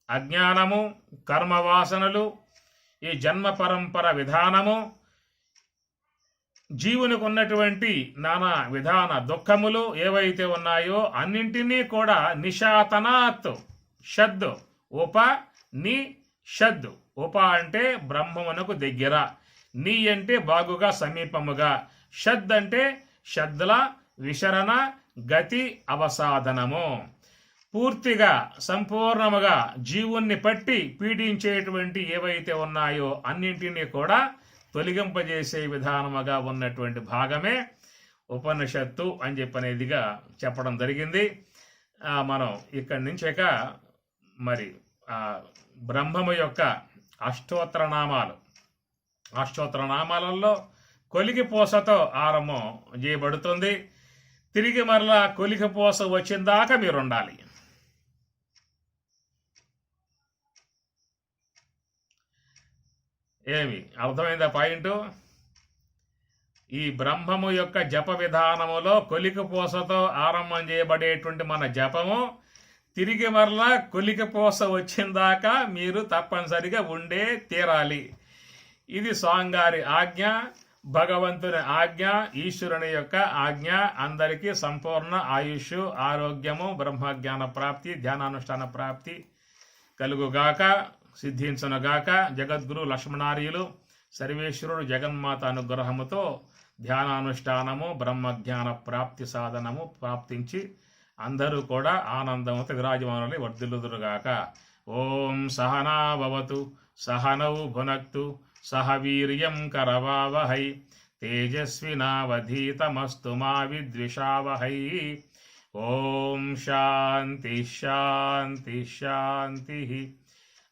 అజ్ఞానము, కర్మవాసనలు, ఈ జన్మ పరంపర విధానము, జీవునికి ఉన్నటువంటి నానా విధాన దుఃఖములు ఏవైతే ఉన్నాయో అన్నింటినీ కూడా నిశాతనాత్ షద్ ఉప ని షద్. ఉప అంటే బ్రహ్మమునకు దగ్గర, ని అంటే బాగుగా సమీపముగా, షద్ అంటే షద్ల విశరణ గతి అవసాధనము. పూర్తిగా సంపూర్ణముగా జీవుణ్ణి పట్టి పీడించేటువంటి ఏవైతే ఉన్నాయో అన్నింటినీ కూడా తొలగింపజేసే విధానముగా ఉన్నటువంటి భాగమే ఉపనిషత్తు అని చెప్పనేదిగా చెప్పడం జరిగింది. మనం ఇక్కడి నుంచాక మరి బ్రహ్మము యొక్క అష్టోత్తర నామాలలో కొలికిపోసతో ఆరంభం చేయబడుతుంది. తిరిగి మరలా కొలికిపోస వచ్చిందాకా మీరు ఉండాలి. ఏమి అర్థమైందా పాయింట్? ఈ బ్రహ్మము యొక్క జప విధానములో కొలికిపోసతో ఆరంభం చేయబడేటువంటి మన జపము తిరిగి మరలా కొలికిపోస వచ్చిందాకా మీరు తప్పనిసరిగా ఉండే తీరాలి. ఇది స్వామివారి ఆజ్ఞ, భగవంతుని ఆజ్ఞ, ఈశ్వరుని యొక్క ఆజ్ఞ. అందరికీ సంపూర్ణ ఆయుష్, ఆరోగ్యము, బ్రహ్మజ్ఞాన ప్రాప్తి, ధ్యానానుష్ఠాన ప్రాప్తి కలుగుగాక, సిద్ధించునుగాక. జగద్గురు లక్ష్మణార్యులు సర్వేశ్వరుడు జగన్మాత అనుగ్రహముతో ధ్యానానుష్ఠానము, బ్రహ్మజ్ఞాన ప్రాప్తి సాధనము ప్రాప్తించి అందరూ కూడా ఆనందముతో విరాజమానులై వర్ధిల్లుదురుగాక. ఓం సహనా భవతు సహనౌ భునక్తు సహ వీర్యం కరవావహై తేజస్వినావధీతమస్తు మా విద్విషావహై. ఓం శాంతి శాంతి శాంతి.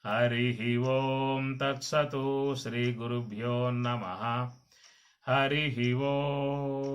హరి ఓం తత్సతు. శ్రీ గురుభ్యో నమః. హరి ఓం.